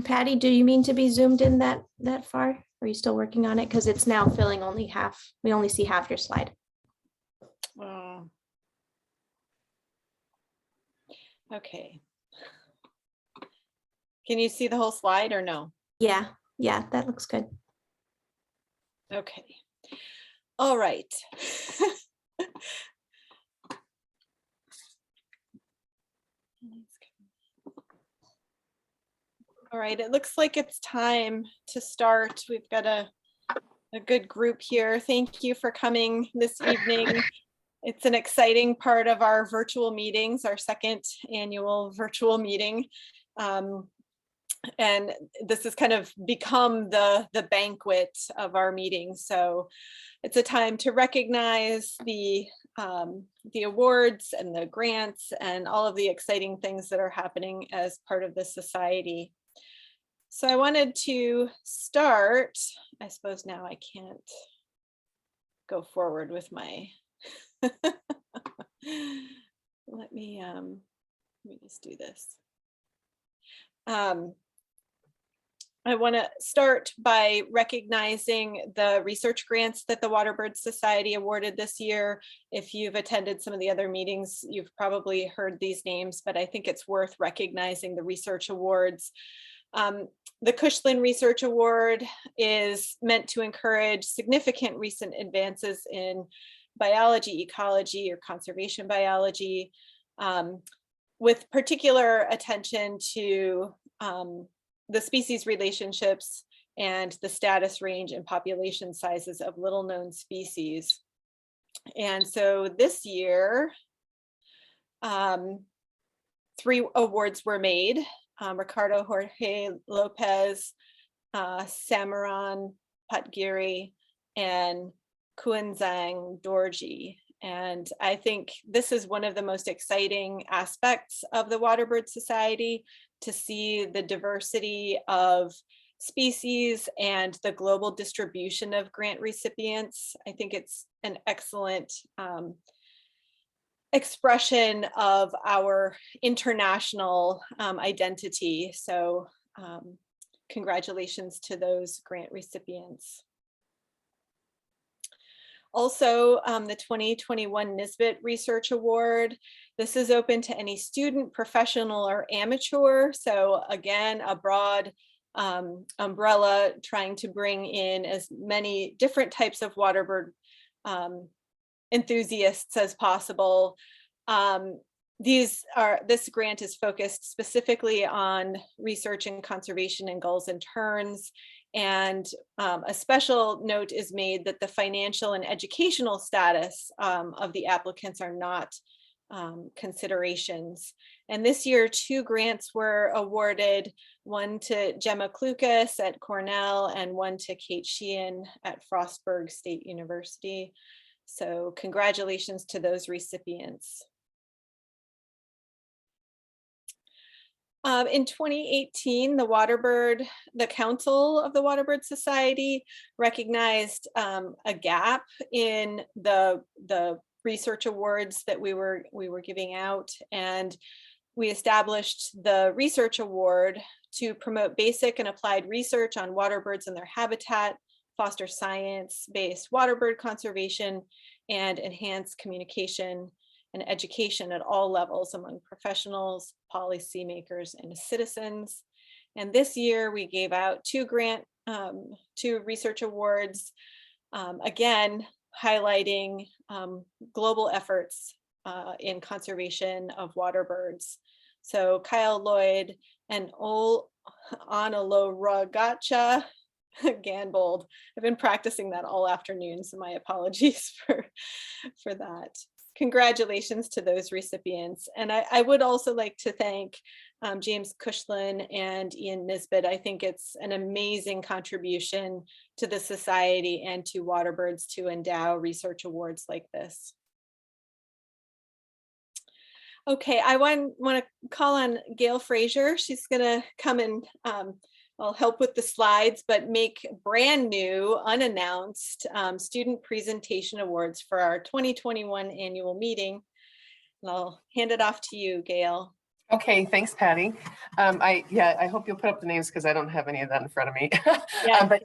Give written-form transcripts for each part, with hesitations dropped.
Patty, do you mean to be zoomed in that far? Are you still working on it? Because it's now filling only half. We only see half your slide. Okay. Can you see the whole slide or no? Yeah, that looks good. Okay. All right. All right, it looks like it's time to start. We've got a good group here. Thank you for coming this evening. It's an exciting part of our virtual meetings, our second annual virtual meeting. And this has kind of become the banquet of our meetings. So it's a time to recognize the awards and the grants and all of the exciting things that are happening as part of the society. So I wanted to start, I suppose now I can't go forward with my, let me just do this. I want to start by recognizing the research grants that the Waterbird Society awarded this year. If you've attended some of the other meetings, you've probably heard these names, but I think it's worth recognizing the research awards. The Cushlan Research Award is meant to encourage significant recent advances in biology, ecology, or conservation biology, with particular attention to the species relationships and the status range and population sizes of little known species. And so this year, 3 awards were made. Ricardo Jorge Lopez, Samaran Patgiri, and Kuenzang Dorji. And I think this is one of the most exciting aspects of the Waterbird Society, to see the diversity of species and the global distribution of grant recipients. I think it's an excellent expression of our international identity. So congratulations to those grant recipients. Also, the 2021 Nisbet Research Award. This is open to any student, professional, or amateur. So again, a broad umbrella trying to bring in as many different types of waterbird enthusiasts as possible. This grant is focused specifically on research and conservation in gulls and terns. And a special note is made that the financial and educational status of the applicants are not considerations. And this year, 2 grants were awarded, one to Gemma Klukas at Cornell and one to Kate Sheehan at Frostburg State University. So congratulations to those recipients. In 2018, the Council of the Waterbird Society recognized a gap in the research awards that we were giving out, and we established the Research Award to promote basic and applied research on waterbirds and their habitat, foster science-based waterbird conservation, and enhance communication and education at all levels among professionals, policymakers, and citizens. And this year we gave out 2 research awards, again, highlighting global efforts in conservation of waterbirds. So Kyle Lloyd and Analoragacha Ganbold. I've been practicing that all afternoon, so my apologies for that. Congratulations to those recipients. And I would also like to thank James Kushlan and Ian Nisbet. I think it's an amazing contribution to the society and to waterbirds to endow research awards like this. Okay, I want to call on Gail Frazier. She's gonna come and I'll help with the slides, but make brand new, unannounced student presentation awards for our 2021 annual meeting. And I'll hand it off to you, Gail. Okay, thanks, Patty. I hope you'll put up the names because I don't have any of that in front of me. Yeah.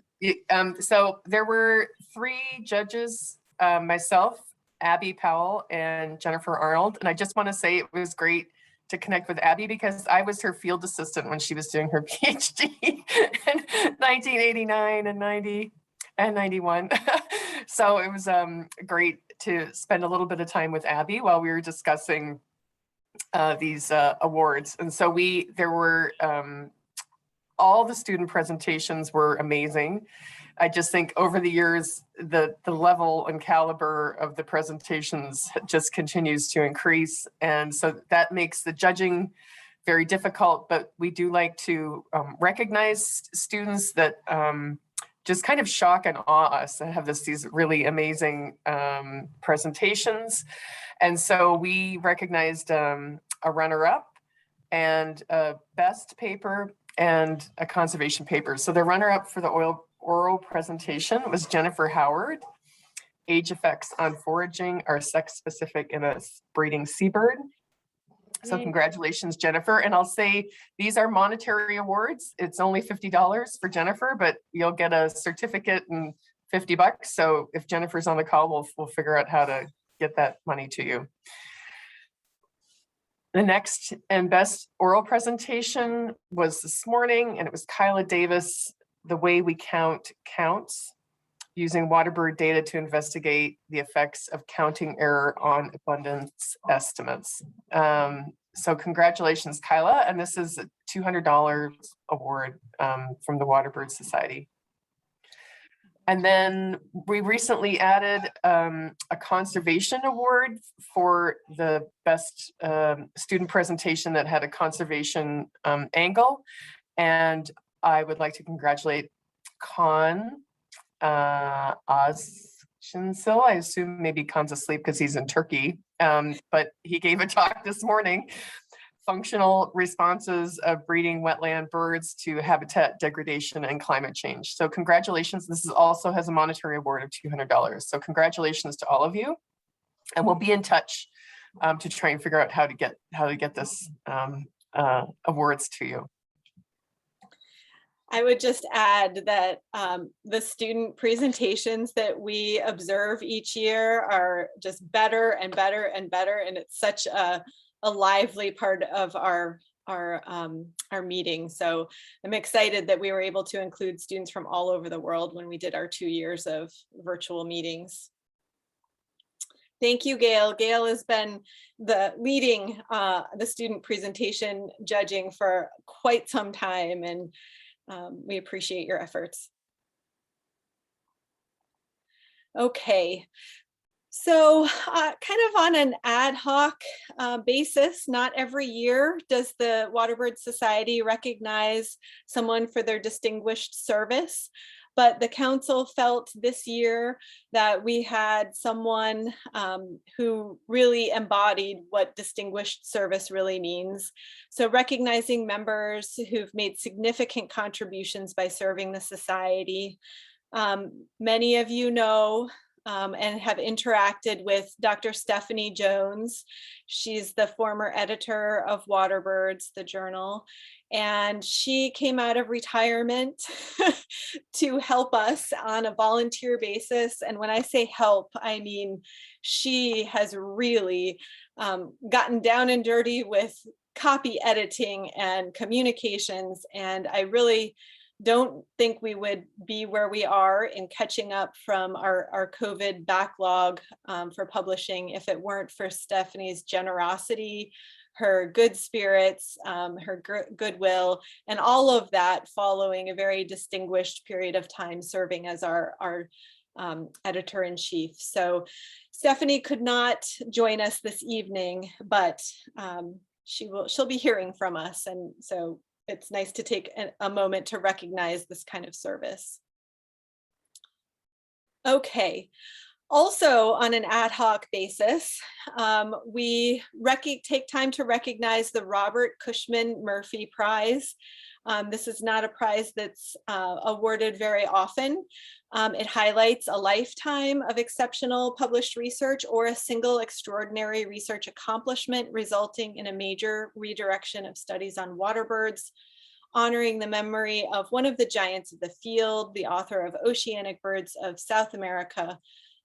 So there were 3 judges, myself, Abby Powell, and Jennifer Arnold. And I just want to say it was great to connect with Abby because I was her field assistant when she was doing her PhD in 1989 and 90 and 91. So it was great to spend a little bit of time with Abby while we were discussing these awards. And so there were all the student presentations were amazing. I just think over the years, the level and caliber of the presentations just continues to increase. And so that makes the judging very difficult, but we do like to recognize students that just kind of shock and awe us and have these really amazing presentations. And so we recognized a runner-up and a best paper and a conservation paper. So the runner-up for the oral presentation was Jennifer Howard. Age effects on foraging are sex-specific in a breeding seabird. So congratulations, Jennifer. And I'll say these are monetary awards. It's only $50 for Jennifer, but you'll get a certificate and $50. So if Jennifer's on the call, we'll figure out how to get that money to you. The next and best oral presentation was this morning, and it was Kyla Davis, The Way We Count Counts, using Waterbird data to investigate the effects of counting error on abundance estimates. So congratulations, Kyla, and this is a $200 award from the Waterbird Society. And then we recently added a conservation award for the best student presentation that had a conservation angle. And I would like to congratulate Con Ozchinsil. I assume maybe Khan's asleep because he's in Turkey, but he gave a talk this morning, functional responses of breeding wetland birds to habitat degradation and climate change. So congratulations. This also has a monetary award of $200. So congratulations to all of you. And we'll be in touch to try and figure out how to get this awards to you. I would just add that the student presentations that we observe each year are just better and better and better. And it's such a lively part of our meeting. So I'm excited that we were able to include students from all over the world when we did our 2 years of virtual meetings. Thank you, Gail. Gail has been leading the student presentation judging for quite some time, and we appreciate your efforts. Okay. So kind of on an ad hoc basis, not every year does the Waterbird Society recognize someone for their distinguished service, but the council felt this year that we had someone who really embodied what distinguished service really means. So recognizing members who've made significant contributions by serving the society. Many of you know and have interacted with Dr. Stephanie Jones. She's the former editor of Waterbirds, the journal, and she came out of retirement to help us on a volunteer basis. And when I say help, I mean she has really gotten down and dirty with copy editing and communications, and I really don't think we would be where we are in catching up from our COVID backlog for publishing if it weren't for Stephanie's generosity, her good spirits, her goodwill, and all of that following a very distinguished period of time serving as our editor-in-chief. So Stephanie could not join us this evening, but she'll be hearing from us, and so it's nice to take a moment to recognize this kind of service. Okay, Also, on an ad hoc basis, we take time to recognize the Robert Cushman Murphy Prize. This is not a prize that's awarded very often. It highlights a lifetime of exceptional published research or a single extraordinary research accomplishment resulting in a major redirection of studies on waterbirds, honoring the memory of one of the giants of the field, the author of Oceanic Birds of South America,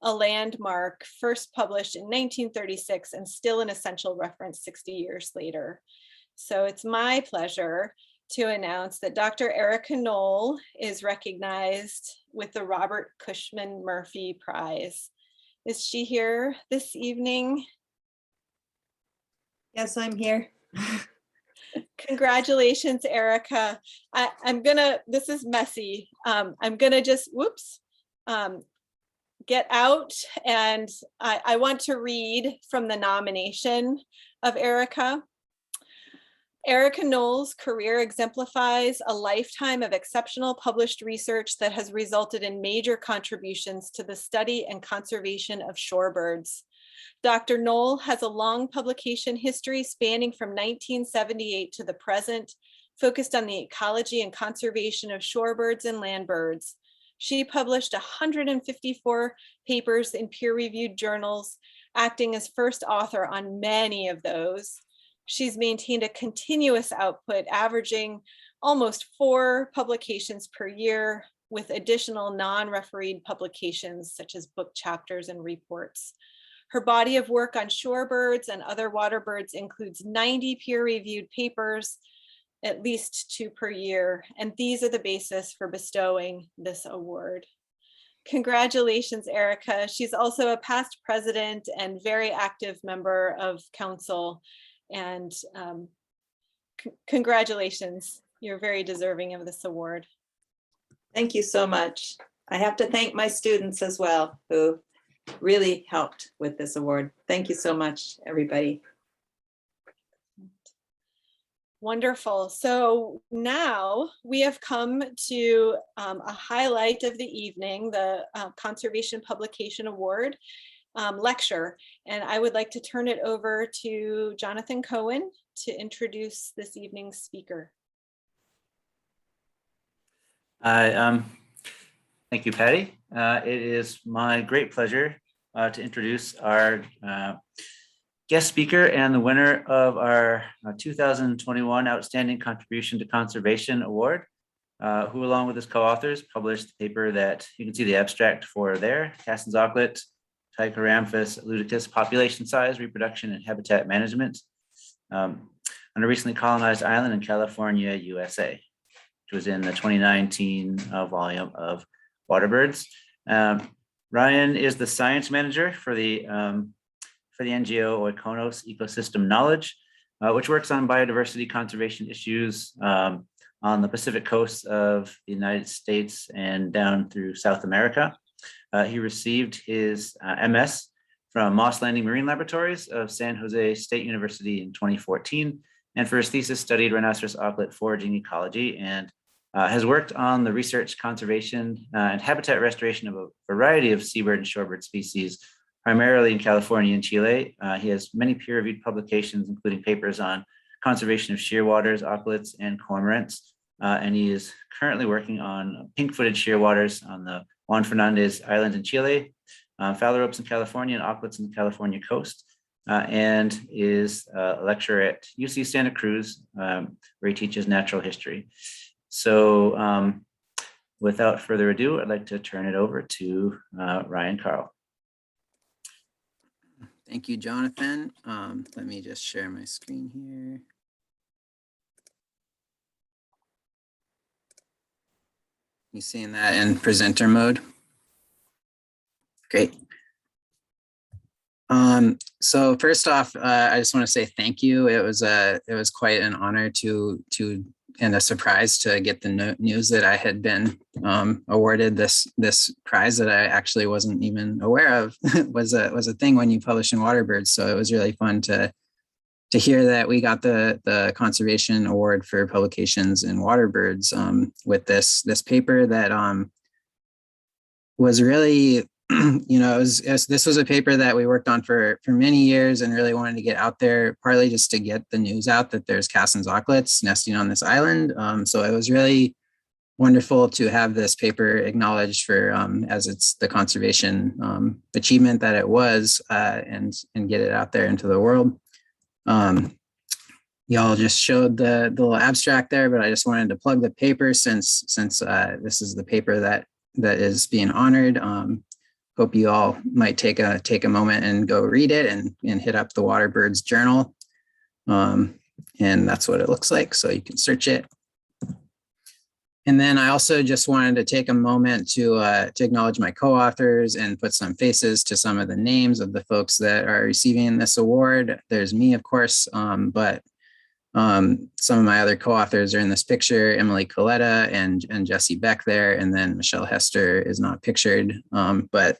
a landmark first published in 1936 and still an essential reference 60 years later. So it's my pleasure to announce that Dr. Erica Knoll is recognized with the Robert Cushman Murphy Prize. Is she here this evening? Yes, I'm here. Congratulations, Erica. This is messy. I'm gonna just, whoops, get out, and I want to read from the nomination of Erica. Erica Knoll's career exemplifies a lifetime of exceptional published research that has resulted in major contributions to the study and conservation of shorebirds. Dr. Knoll has a long publication history spanning from 1978 to the present, focused on the ecology and conservation of shorebirds and land birds. She published 154 papers in peer-reviewed journals, acting as first author on many of those. She's maintained a continuous output, averaging almost 4 publications per year, with additional non-refereed publications such as book chapters and reports. Her body of work on shorebirds and other water birds includes 90 peer-reviewed papers, at least 2 per year, and these are the basis for bestowing this award. Congratulations, Erica. She's also a past president and very active member of council, and congratulations. You're very deserving of this award. Thank you so much. I have to thank my students as well, who really helped with this award. Thank you so much, everybody. Wonderful. So now we have come to a highlight of the evening, the Conservation Publication Award lecture. And I would like to turn it over to Jonathan Cohen to introduce this evening's speaker. Thank you, Patty. It is my great pleasure to introduce our guest speaker and the winner of our 2021 Outstanding Contribution to Conservation Award, who along with his co-authors published the paper that you can see the abstract for there, Cassin's Auklets, Tychoramphus ludicus, Population Size, Reproduction, and Habitat Management on a recently colonized island in California, USA, which was in the 2019 volume of Waterbirds. Ryan is the science manager for the NGO Oikonos Ecosystem Knowledge, which works on biodiversity conservation issues on the Pacific coast of the United States and down through South America. He received his MS from Moss Landing Marine Laboratories of San Jose State University in 2014, and for his thesis studied rhinoceros auklet foraging ecology, and has worked on the research, conservation, and habitat restoration of a variety of seabird and shorebird species, primarily in California and Chile. He has many peer-reviewed publications, including papers on conservation of shearwaters, auklets, and cormorants. And he is currently working on pink-footed shearwaters on the Juan Fernandez Island in Chile, phalaropes in California, and auklets in the California coast, and is a lecturer at UC Santa Cruz, where he teaches natural history. So without further ado, I'd like to turn it over to Ryan Carle. Thank you, Jonathan. Let me just share my screen here. You seeing that in presenter mode? Great. So first off, I just want to say thank you. It was quite an honor and a surprise to get the news that I had been awarded this prize that I actually wasn't even aware of was a thing when you publish in Waterbirds. So it was really fun to hear that we got the conservation award for publications in Waterbirds with this paper that was really this was a paper that we worked on for many years and really wanted to get out there, partly just to get the news out that there's Cassin's auklets nesting on this island. So it was really wonderful to have this paper acknowledged for as it's the conservation achievement that it was, and get it out there into the world. Y'all just showed the little abstract there, but I just wanted to plug the paper since this is the paper that is being honored. Hope you all might take a moment and go read it and hit up the Waterbirds journal. And that's what it looks like, so you can search it. And then I also just wanted to take a moment to acknowledge my co-authors and put some faces to some of the names of the folks that are receiving this award. There's me, of course, but some of my other co-authors are in this picture, Emily Coletta and Jesse Beck there, and then Michelle Hester is not pictured. But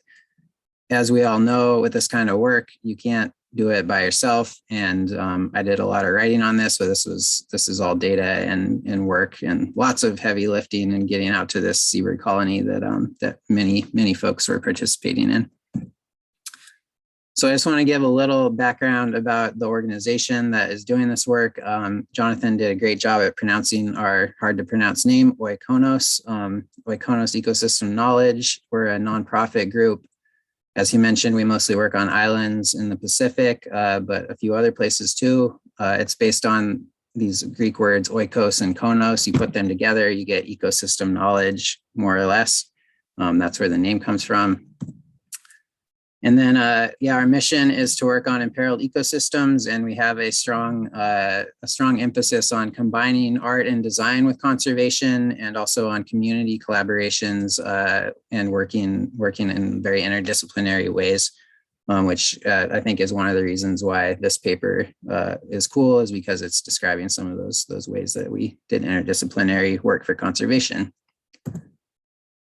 as we all know, with this kind of work, you can't do it by yourself. And I did a lot of writing on this, so this is all data and work and lots of heavy lifting and getting out to this seabird colony that many folks were participating in. So I just want to give a little background about the organization that is doing this work. Jonathan did a great job at pronouncing our hard to pronounce name, Oikonos. Oikonos Ecosystem Knowledge. We're a nonprofit group. As he mentioned, we mostly work on islands in the Pacific, but a few other places too. It's based on these Greek words, oikos and konos. You put them together, you get ecosystem knowledge, more or less. That's where the name comes from. And then, our mission is to work on imperiled ecosystems, and we have a strong emphasis on combining art and design with conservation, and also on community collaborations and working in very interdisciplinary ways, which I think is one of the reasons why this paper is cool, is because it's describing some of those ways that we did interdisciplinary work for conservation.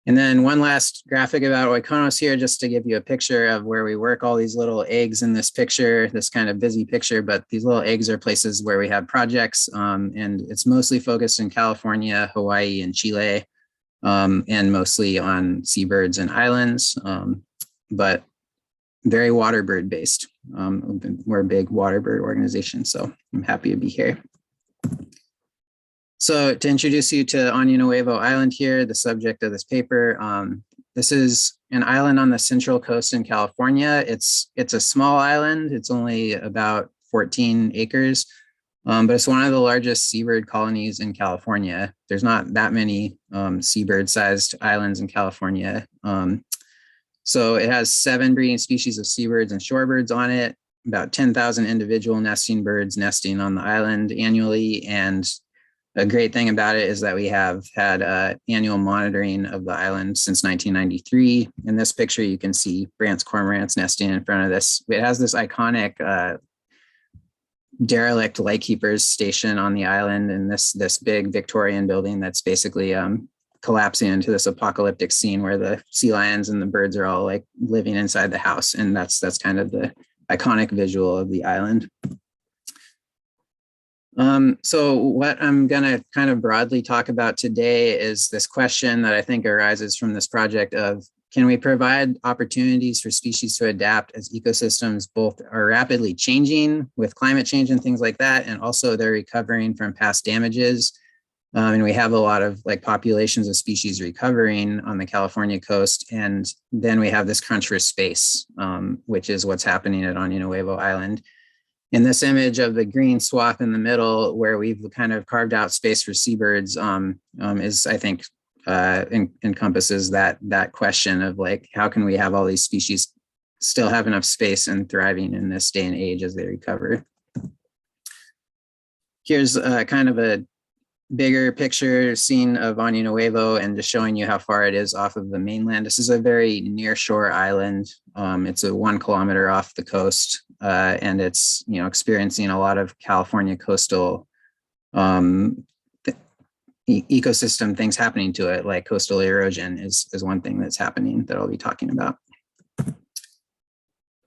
And then one last graphic about Oikonos here, just to give you a picture of where we work. All these little eggs in this picture, this kind of busy picture, but these little eggs are places where we have projects, and it's mostly focused in California, Hawaii, and Chile, and mostly on seabirds and islands, but very waterbird based. We're a big waterbird organization, so I'm happy to be here. So to introduce you to Año Nuevo Island here, the subject of this paper, this is an island on the central coast in California. It's a small island. It's only about 14 acres, but it's one of the largest seabird colonies in California. There's not that many seabird-sized islands in California. So it has 7 breeding species of seabirds and shorebirds on it, about 10,000 individual nesting birds nesting on the island annually, and a great thing about it is that we have had annual monitoring of the island since 1993. In this picture, you can see Brandt's cormorants nesting in front of this. It has this iconic derelict lightkeepers station on the island, and this big Victorian building that's basically collapsing into this apocalyptic scene where the sea lions and the birds are all like living inside the house. And that's kind of the iconic visual of the island. So what I'm going to kind of broadly talk about today is this question that I think arises from this project of, can we provide opportunities for species to adapt as ecosystems both are rapidly changing with climate change and things like that, and also they're recovering from past damages? And we have a lot of like populations of species recovering on the California coast. And then we have this crunch for space, which is what's happening at Año Nuevo Island. In this image of the green swath in the middle, where we've kind of carved out space for seabirds, is, I think, encompasses that question of like, how can we have all these species still have enough space and thriving in this day and age as they recover? Here's kind of a bigger picture scene of Año Nuevo, and just showing you how far it is off of the mainland. This is a very near shore island. It's a 1 kilometer off the coast, and it's experiencing a lot of California coastal ecosystem things happening to it, like coastal erosion is one thing that's happening that I'll be talking about.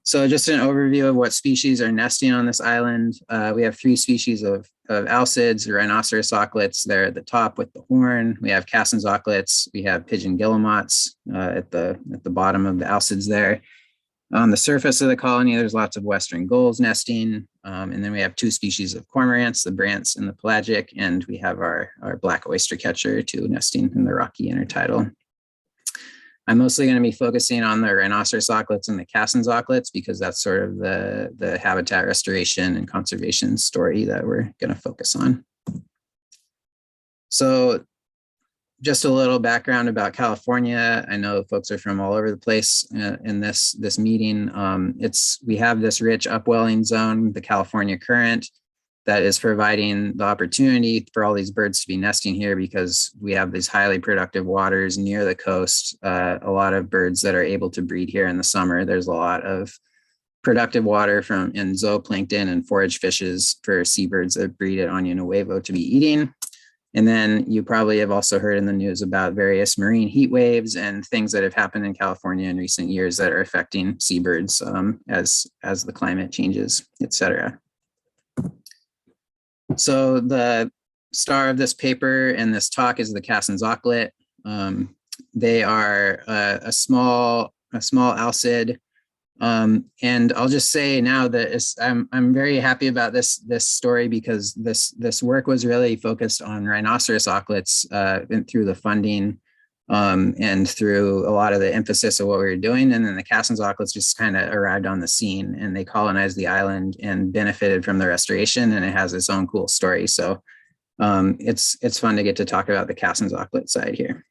So just an overview of what species are nesting on this island. We have 3 species of alcids, the rhinoceros auklets there at the top with the horn. We have Cassin's auklets. We have pigeon guillemots at the bottom of the alcids there. On the surface of the colony, there's lots of western gulls nesting. And then we have 2 species of cormorants, the brants and the pelagic, and we have our black oyster catcher too, nesting in the rocky intertidal. I'm mostly going to be focusing on the rhinoceros auklets and the Cassin's auklets because that's sort of the habitat restoration and conservation story that we're going to focus on. So just a little background about California. I know folks are from all over the place in this meeting. We have this rich upwelling zone, the California current, that is providing the opportunity for all these birds to be nesting here because we have these highly productive waters near the coast. A lot of birds that are able to breed here in the summer. There's a lot of productive water in zooplankton and forage fishes for seabirds that breed at Año Nuevo to be eating. And then you probably have also heard in the news about various marine heat waves and things that have happened in California in recent years that are affecting seabirds as the climate changes, et cetera. So the star of this paper and this talk is the Cassin's auklet. They are a small alcid. And I'll just say now that I'm very happy about this story because this work was really focused on rhinoceros auklets through the funding and through a lot of the emphasis of what we were doing. And then the Cassin's auklets just kind of arrived on the scene and they colonized the island and benefited from the restoration, and it has its own cool story. So it's fun to get to talk about the Cassin's auklet side here.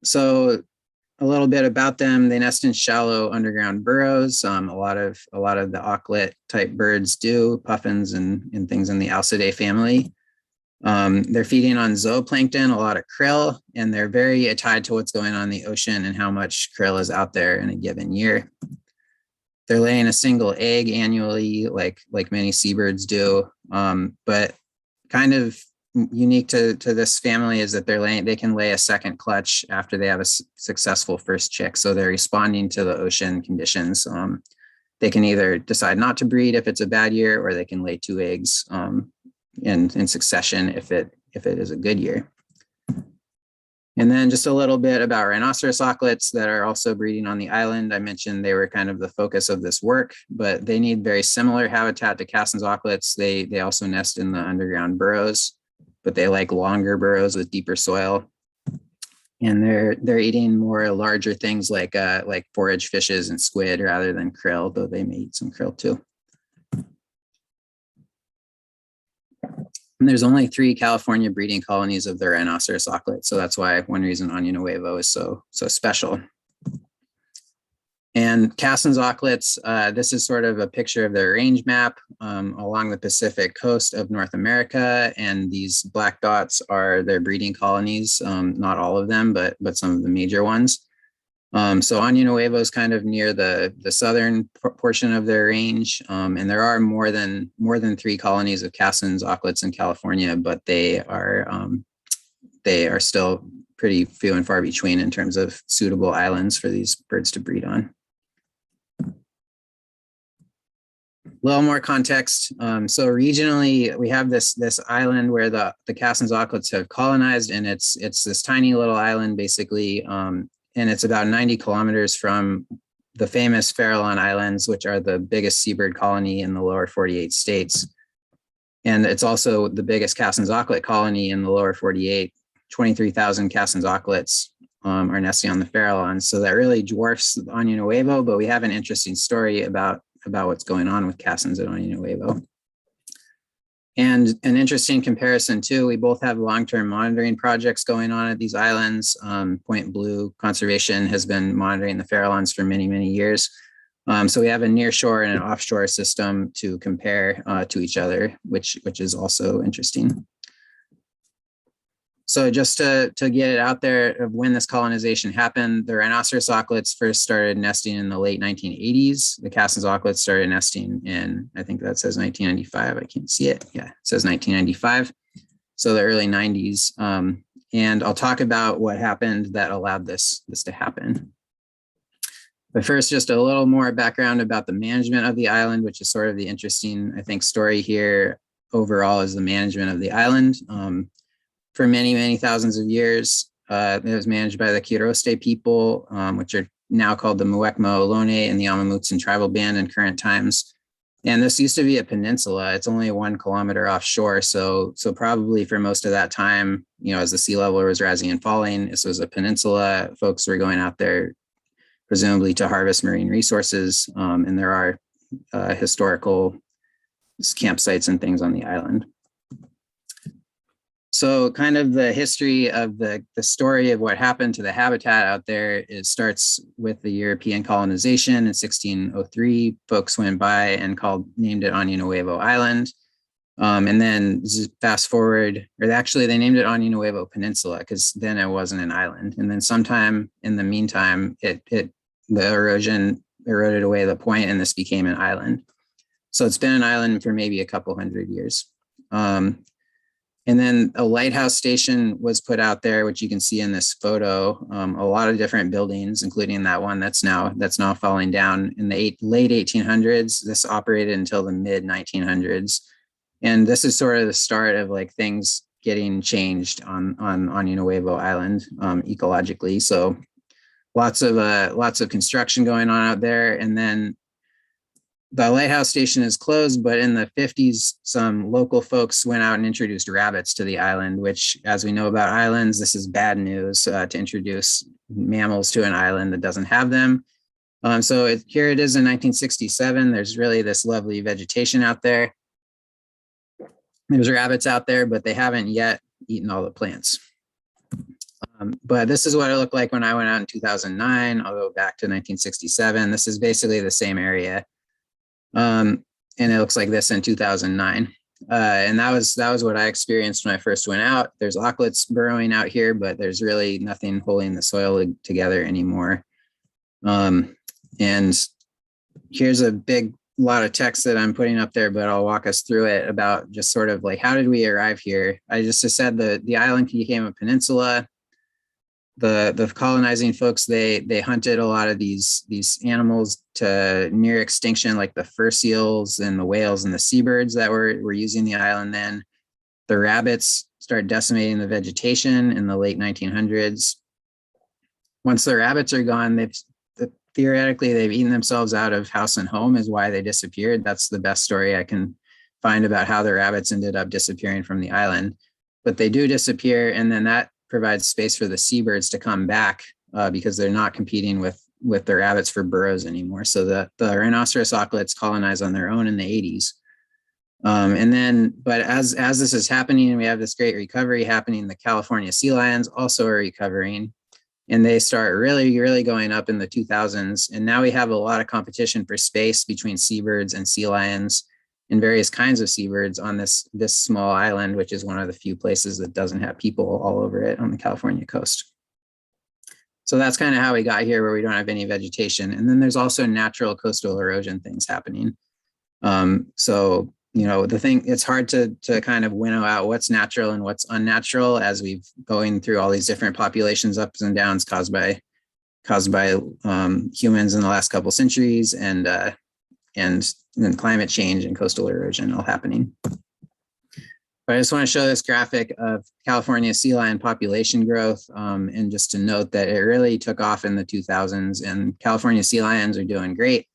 So a little bit about them. They nest in shallow underground burrows. A lot of the auklet type birds do, puffins and things in the Alcidae family. They're feeding on zooplankton, a lot of krill, and they're very tied to what's going on in the ocean and how much krill is out there in a given year. They're laying a single egg annually, like many seabirds do, but kind of unique to this family is that they can lay a second clutch after they have a successful first chick. So they're responding to the ocean conditions. They can either decide not to breed if it's a bad year, or they can lay 2 eggs in succession if it is a good year. And then just a little bit about rhinoceros auklets that are also breeding on the island. I mentioned they were kind of the focus of this work, but they need very similar habitat to Cassin's auklets. They also nest in the underground burrows, but they like longer burrows with deeper soil. And they're eating more larger things like forage fishes and squid rather than krill, though they may eat some krill too. And there's only 3 California breeding colonies of the rhinoceros auklet. So that's why one reason Año Nuevo is so special. And Cassin's auklets, this is sort of a picture of their range map along the Pacific coast of North America. And these black dots are their breeding colonies, not all of them, but some of the major ones. So Año Nuevo is kind of near the southern portion of their range. And there are more than 3 colonies of Cassin's auklets in California, but they are still pretty few and far between in terms of suitable islands for these birds to breed on. A little more context. So regionally, we have this island where the Cassin's auklets have colonized, and it's this tiny little island basically, and it's about 90 kilometers from the famous Farallon Islands, which are the biggest seabird colony in the lower 48 states. And it's also the biggest Cassin's auklet colony in the lower 48. 23,000 Cassin's auklets are nesting on the Farallons. So that really dwarfs Año Nuevo, but we have an interesting story about what's going on with Cassin's at Año Nuevo. And an interesting comparison too, we both have long-term monitoring projects going on at these islands. Point Blue Conservation has been monitoring the Farallons for many, many years. So we have a nearshore and an offshore system to compare to each other, which is also interesting. So just to get it out there of when this colonization happened, the rhinoceros auklets first started nesting in the late 1980s. The Cassin's auklets started nesting in, I think that says 1995. I can't see it. Yeah, it says 1995. So the early 90s. And I'll talk about what happened that allowed this to happen. But first, just a little more background about the management of the island, which is sort of the interesting, I think, story here. overall is the management of the island. For many, many thousands of years, it was managed by the Kiroste people, which are now called the Muwekma Ohlone and the Amamutsan tribal band in current times. And this used to be a peninsula. It's only 1 kilometer offshore. So probably for most of that time, you know, as the sea level was rising and falling, this was a peninsula. Folks were going out there presumably to harvest marine resources. And there are historical campsites and things on the island. So kind of the history of the story of what happened to the habitat out there, it starts with the European colonization in 1603. Folks went by and named it Año Nuevo Island. And then fast forward, or actually they named it Año Nuevo Peninsula because then it wasn't an island. And then sometime in the meantime, the erosion eroded away the point and this became an island. So it's been an island for maybe a couple hundred years. And then a lighthouse station was put out there, which you can see in this photo. A lot of different buildings, including that one that's now falling down. In the late 1800s, this operated until the mid 1900s. And this is sort of the start of like things getting changed on Año Nuevo Island ecologically. So lots of construction going on out there. And then the lighthouse station is closed, but in the 50s, some local folks went out and introduced rabbits to the island, which, as we know about islands, this is bad news to introduce mammals to an island that doesn't have them. Here it is in 1967. There's really this lovely vegetation out there. There's rabbits out there, but they haven't yet eaten all the plants. But this is what it looked like when I went out in 2009. I'll go back to 1967. This is basically the same area. And it looks like this in 2009. And that was what I experienced when I first went out. There's auklets burrowing out here, but there's really nothing holding the soil together anymore. And here's a lot of text that I'm putting up there, but I'll walk us through it about just sort of like, how did we arrive here? I just said the island became a peninsula. The colonizing folks, they hunted a lot of these animals to near extinction, like the fur seals and the whales and the seabirds that were using the island then. The rabbits started decimating the vegetation in the late 1900s. Once the rabbits are gone, theoretically they've eaten themselves out of house and home is why they disappeared. That's the best story I can find about how the rabbits ended up disappearing from the island. But they do disappear, and then that provides space for the seabirds to come back because they're not competing with the rabbits for burrows anymore. So the rhinoceros auklets colonize on their own in the 80s. But as this is happening and we have this great recovery happening, the California sea lions also are recovering, and they start really, really going up in the 2000s. And now we have a lot of competition for space between seabirds and sea lions and various kinds of seabirds on this small island, which is one of the few places that doesn't have people all over it on the California coast. So that's kind of how we got here, where we don't have any vegetation. And then there's also natural coastal erosion things happening. So, you know, it's hard to kind of winnow out what's natural and what's unnatural as we've going through all these different populations ups and downs caused by humans in the last couple centuries, and then climate change and coastal erosion all happening. But I just want to show this graphic of California sea lion population growth, and just to note that it really took off in the 2000s, and California sea lions are doing great.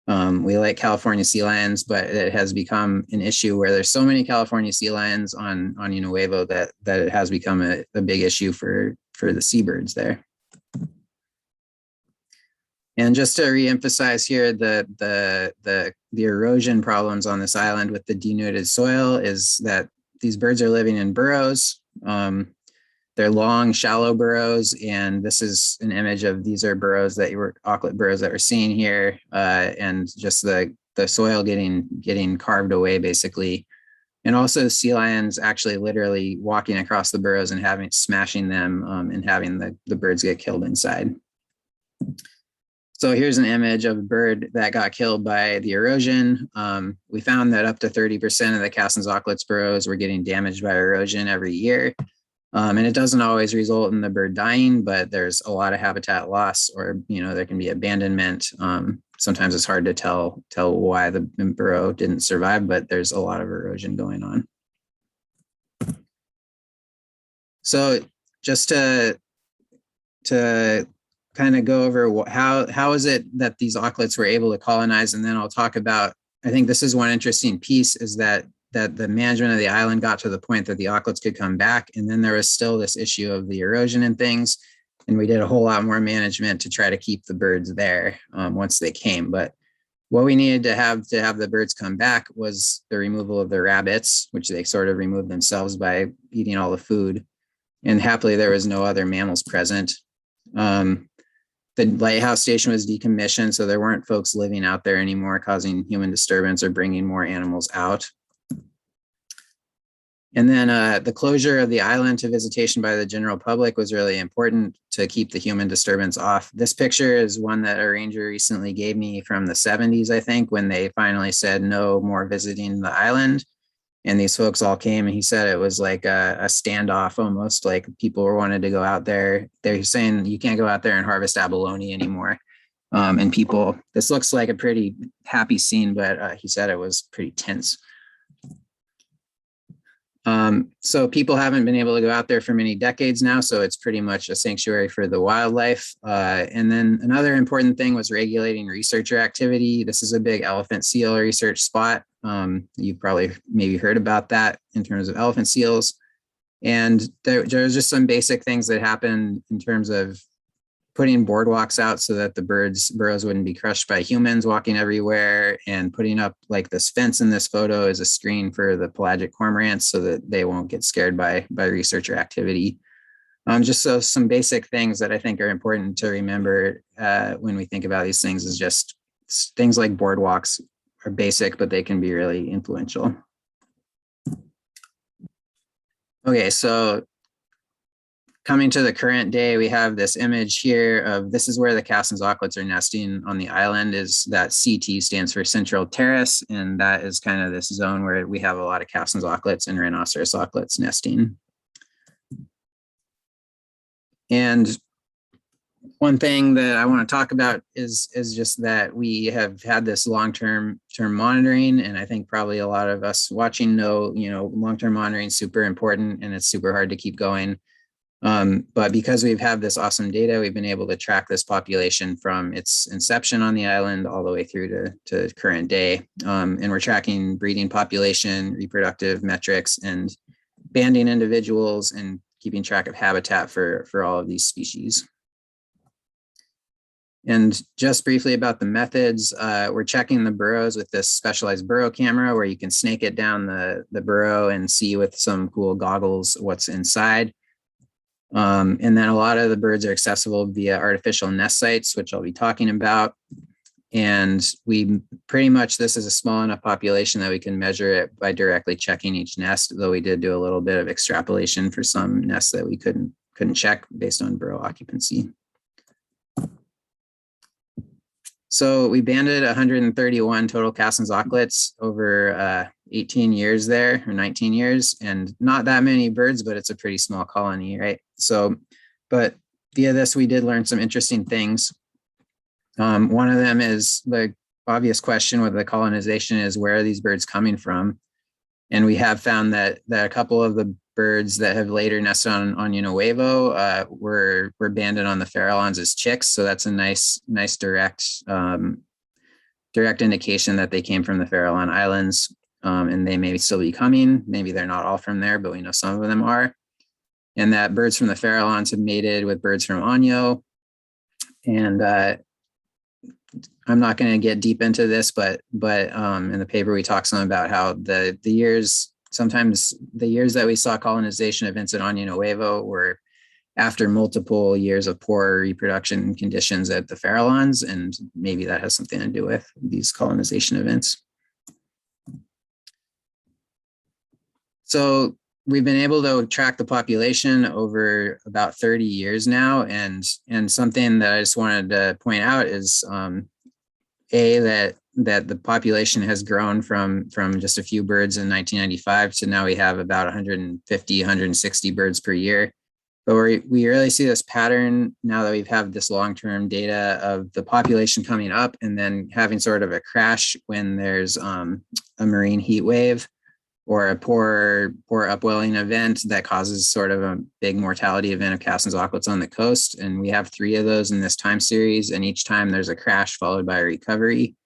We like California sea lions, but it has become an issue where there's so many California sea lions on Año Nuevo that it has become a big issue for the seabirds there. And just to reemphasize here, the erosion problems on this island with the denuded soil is that these birds are living in burrows. They're long, shallow burrows, and this is an image of these are burrows auklet burrows that we're seeing here, and just the soil getting carved away basically. And also sea lions actually literally walking across the burrows and smashing them and having the birds get killed inside. So here's an image of a bird that got killed by the erosion. We found that up to 30% of the Cassin's auklets burrows were getting damaged by erosion every year. And it doesn't always result in the bird dying, but there's a lot of habitat loss, or, you know, there can be abandonment. sometimes it's hard to tell why the burrow didn't survive, but there's a lot of erosion going on. So just to kind of go over how is it that these auklets were able to colonize, and then I'll talk about, I think this is one interesting piece, is that the management of the island got to the point that the auklets could come back, and then there was still this issue of the erosion and things, and we did a whole lot more management to try to keep the birds there once they came. But what we needed to have the birds come back was the removal of the rabbits, which they sort of removed themselves by eating all the food. And happily, there was no other mammals present. The lighthouse station was decommissioned, so there weren't folks living out there anymore, causing human disturbance or bringing more animals out. And then the closure of the island to visitation by the general public was really important to keep the human disturbance off. This picture is one that a ranger recently gave me from the 70s, I think, when they finally said no more visiting the island. And these folks all came, and he said it was like a standoff, almost like people were wanted to go out there. They're saying you can't go out there and harvest abalone anymore. And people, this looks like a pretty happy scene, but he said it was pretty tense. So people haven't been able to go out there for many decades now, so it's pretty much a sanctuary for the wildlife. And then another important thing was regulating researcher activity. This is a big elephant seal research spot. You've probably maybe heard about that in terms of elephant seals. And there's just some basic things that happen in terms of putting boardwalks out so that the burrows wouldn't be crushed by humans walking everywhere, and putting up, like, this fence in this photo is a screen for the pelagic cormorants so that they won't get scared by researcher activity. Just so some basic things that I think are important to remember when we think about these things is just things like boardwalks are basic, but they can be really influential. Okay, so coming to the current day, we have this image here of, this is where the Cassin's auklets are nesting on the island. Is that CT stands for Central Terrace, and that is kind of this zone where we have a lot of Cassin's auklets and rhinoceros auklets nesting. And one thing that I want to talk about is just that we have had this long-term monitoring, and I think probably a lot of us watching know, long-term monitoring is super important, and it's super hard to keep going. But because we've had this awesome data, we've been able to track this population from its inception on the island all the way through to current day. And we're tracking breeding population, reproductive metrics, and banding individuals, and keeping track of habitat for all of these species. And just briefly about the methods, we're checking the burrows with this specialized burrow camera where you can snake it down the burrow and see with some cool goggles what's inside. And then a lot of the birds are accessible via artificial nest sites, which I'll be talking about. And we pretty much, this is a small enough population that we can measure it by directly checking each nest, though we did do a little bit of extrapolation for some nests that we couldn't check based on burrow occupancy. So we banded 131 total Cassin's auklets over 18 years there, or 19 years, and not that many birds, but it's a pretty small colony, right? So, but via this, we did learn some interesting things. One of them is the obvious question with the colonization is, where are these birds coming from? And we have found that a couple of the birds that have later nested on Año Nuevo were banded on the Farallones as chicks. So that's a nice direct indication that they came from the Farallon Islands, and they may still be coming. Maybe they're not all from there, but we know some of them are. And that birds from the Farallones have mated with birds from Año. And I'm not going to get deep into this, but in the paper we talk some about how sometimes the years that we saw colonization events at Año Nuevo were after multiple years of poor reproduction conditions at the Farallones, and maybe that has something to do with these colonization events. So we've been able to track the population over about 30 years now, and something that I just wanted to point out is that the population has grown from just a few birds in 1995 to now we have about 150, 160 birds per year. But we really see this pattern now that we've had this long-term data of the population coming up and then having sort of a crash when there's a marine heat wave or a poor upwelling event that causes sort of a big mortality event of Cassin's auklets on the coast. And we have 3 of those in this time series, and each time there's a crash followed by a recovery.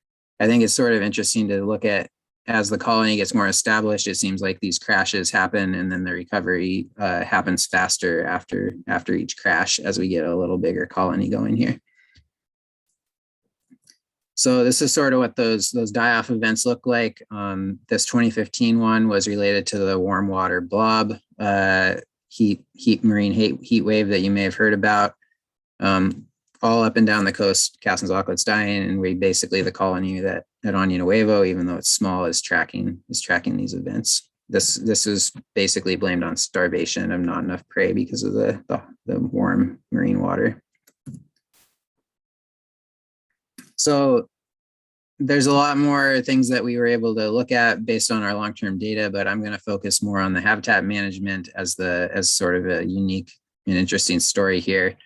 I think it's sort of interesting to look at as the colony gets more established. It seems like these crashes happen and then the recovery happens faster after each crash as we get a little bigger colony going here. So this is sort of what those die-off events look like. This 2015 one was related to the warm water blob marine heat wave that you may have heard about. All up and down the coast, Cassin's auklets dying, and we basically the colony that at Año Nuevo, even though it's small, is tracking these events. This is basically blamed on starvation of not enough prey because of the warm marine water. So there's a lot more things that we were able to look at based on our long-term data, but I'm going to focus more on the habitat management as sort of a unique and interesting story here.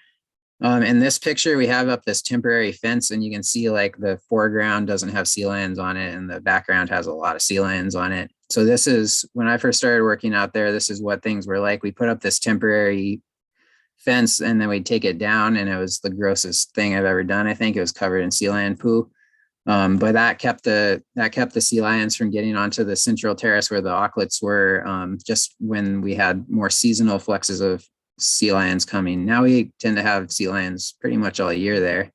In this picture, we have up this temporary fence, and you can see like the foreground doesn't have sea lions on it and the background has a lot of sea lions on it. So this is, when I first started working out there, this is what things were like. We put up this temporary fence and then we'd take it down, and it was the grossest thing I've ever done. I think it was covered in sea lion poo. But that kept the sea lions from getting onto the central terrace where the auklets were, just when we had more seasonal fluxes of sea lions coming. Now we tend to have sea lions pretty much all year there.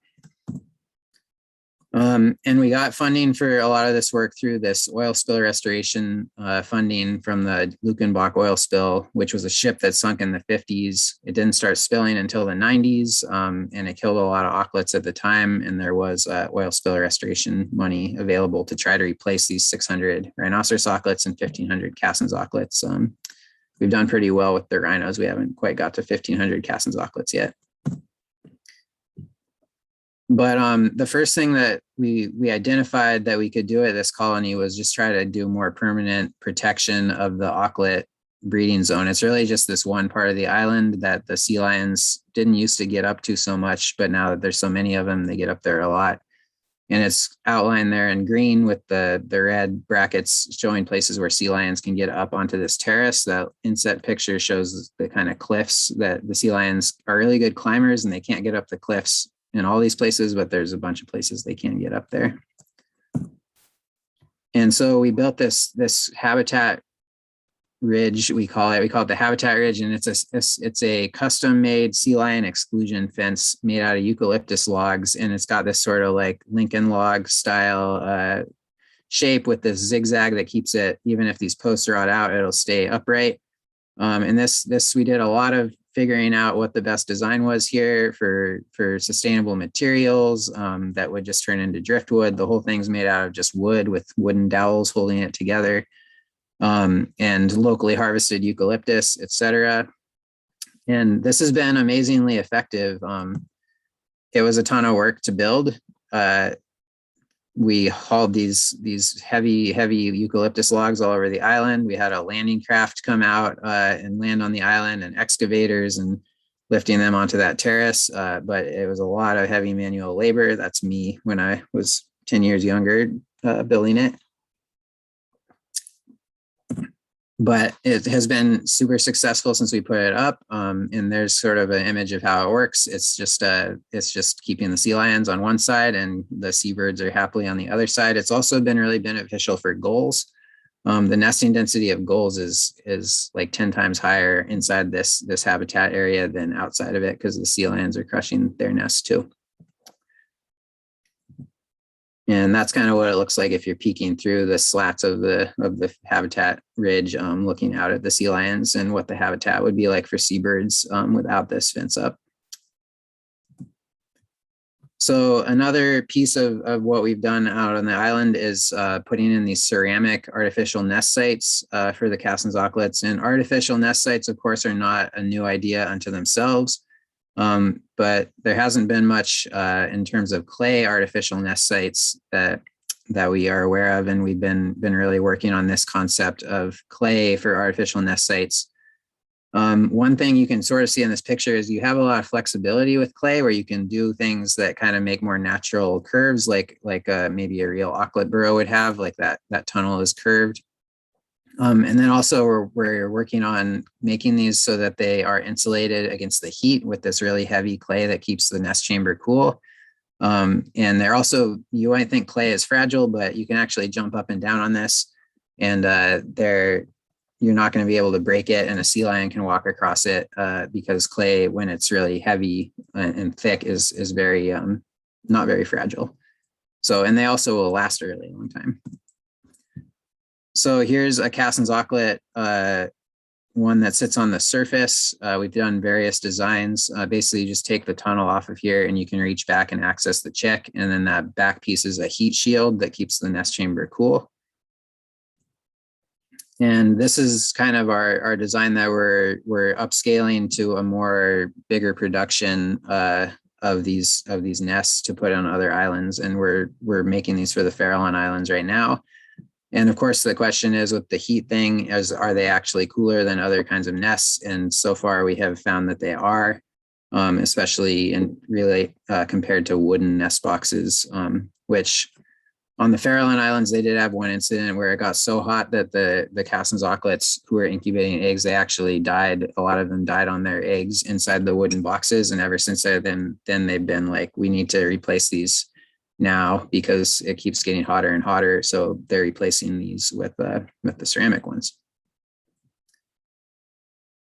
And we got funding for a lot of this work through this oil spill restoration funding from the Lukenbach oil spill, which was a ship that sunk in the 50s. It didn't start spilling until the 90s, and it killed a lot of auklets at the time. And there was oil spill restoration money available to try to replace these 600 rhinoceros auklets and 1,500 Cassin's auklets. We've done pretty well with the rhinos. We haven't quite got to 1,500 Cassin's auklets yet. But the first thing that we identified that we could do at this colony was just try to do more permanent protection of the auklet breeding zone. It's really just this one part of the island that the sea lions didn't used to get up to so much, but now that there's so many of them, they get up there a lot. And it's outlined there in green with the red brackets showing places where sea lions can get up onto this terrace. That inset picture shows the kind of cliffs that the sea lions are really good climbers, and they can't get up the cliffs in all these places, but there's a bunch of places they can get up there. And so we built this habitat ridge, we call it the habitat ridge, and it's a custom made sea lion exclusion fence made out of eucalyptus logs, and it's got this sort of like Lincoln log style shape with this zigzag that keeps it, even if these posts rot out, it'll stay upright. And this we did a lot of figuring out what the best design was here for sustainable materials that would just turn into driftwood. The whole thing's made out of just wood with wooden dowels holding it together, and locally harvested eucalyptus, etc. And this has been amazingly effective. It was a ton of work to build. We hauled these heavy eucalyptus logs all over the island. We had a landing craft come out and land on the island, and excavators and lifting them onto that terrace. But it was a lot of heavy manual labor. That's me when I was 10 years younger building it. But it has been super successful since we put it up. And there's sort of an image of how it works. It's just keeping the sea lions on one side and the seabirds are happily on the other side. It's also been really beneficial for gulls. The nesting density of gulls is like 10 times higher inside this habitat area than outside of it, because the sea lions are crushing their nests too. And that's kind of what it looks like if you're peeking through the slats of the habitat ridge, looking out at the sea lions, and what the habitat would be like for seabirds without this fence up. So another piece of what we've done out on the island is putting in these ceramic artificial nest sites for the Cassin's auklets. And artificial nest sites, of course, are not a new idea unto themselves. But there hasn't been much in terms of clay artificial nest sites that we are aware of, and we've been really working on this concept of clay for artificial nest sites One thing you can sort of see in this picture is you have a lot of flexibility with clay where you can do things that kind of make more natural curves, like maybe a real auklet burrow would have, like that tunnel is curved. And then also we're working on making these so that they are insulated against the heat with this really heavy clay that keeps the nest chamber cool. And they're also, you might think clay is fragile, but you can actually jump up and down on this, and you're not going to be able to break it, and a sea lion can walk across it because clay, when it's really heavy and thick, is very not very fragile. So, and they also will last a really long time. So here's a Cassin's auklet, one that sits on the surface. We've done various designs. Basically, you just take the tunnel off of here and you can reach back and access the chick. And then that back piece is a heat shield that keeps the nest chamber cool. And this is kind of our design that we're upscaling to a more bigger production of these nests to put on other islands. And we're making these for the Farallon Islands right now. And of course, the question is with the heat thing, are they actually cooler than other kinds of nests? And so far we have found that they are, especially in really compared to wooden nest boxes, which on the Farallon Islands, they did have one incident where it got so hot that the Cassin's auklets who were incubating eggs, they actually died. A lot of them died on their eggs inside the wooden boxes. And ever since then they've been like, we need to replace these now because it keeps getting hotter and hotter. So they're replacing these with the ceramic ones.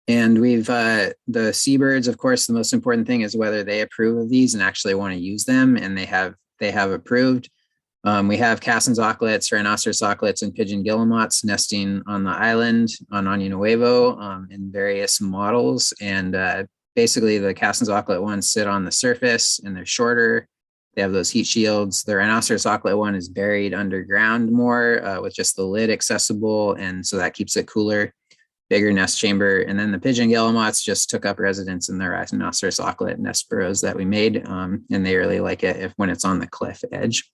And we've the seabirds, of course, the most important thing is whether they approve of these and actually want to use them. And they have approved. We have Cassin's auklets, rhinoceros auklets, and pigeon guillemots nesting on the island on Año Nuevo in various models. And basically the Cassin's auklet ones sit on the surface and they're shorter. They have those heat shields. The rhinoceros auklet one is buried underground more with just the lid accessible. And so that keeps it cooler, bigger nest chamber. And then the pigeon guillemots just took up residence in the rhinoceros auklet nest burrows that we made. And they really like it when it's on the cliff edge.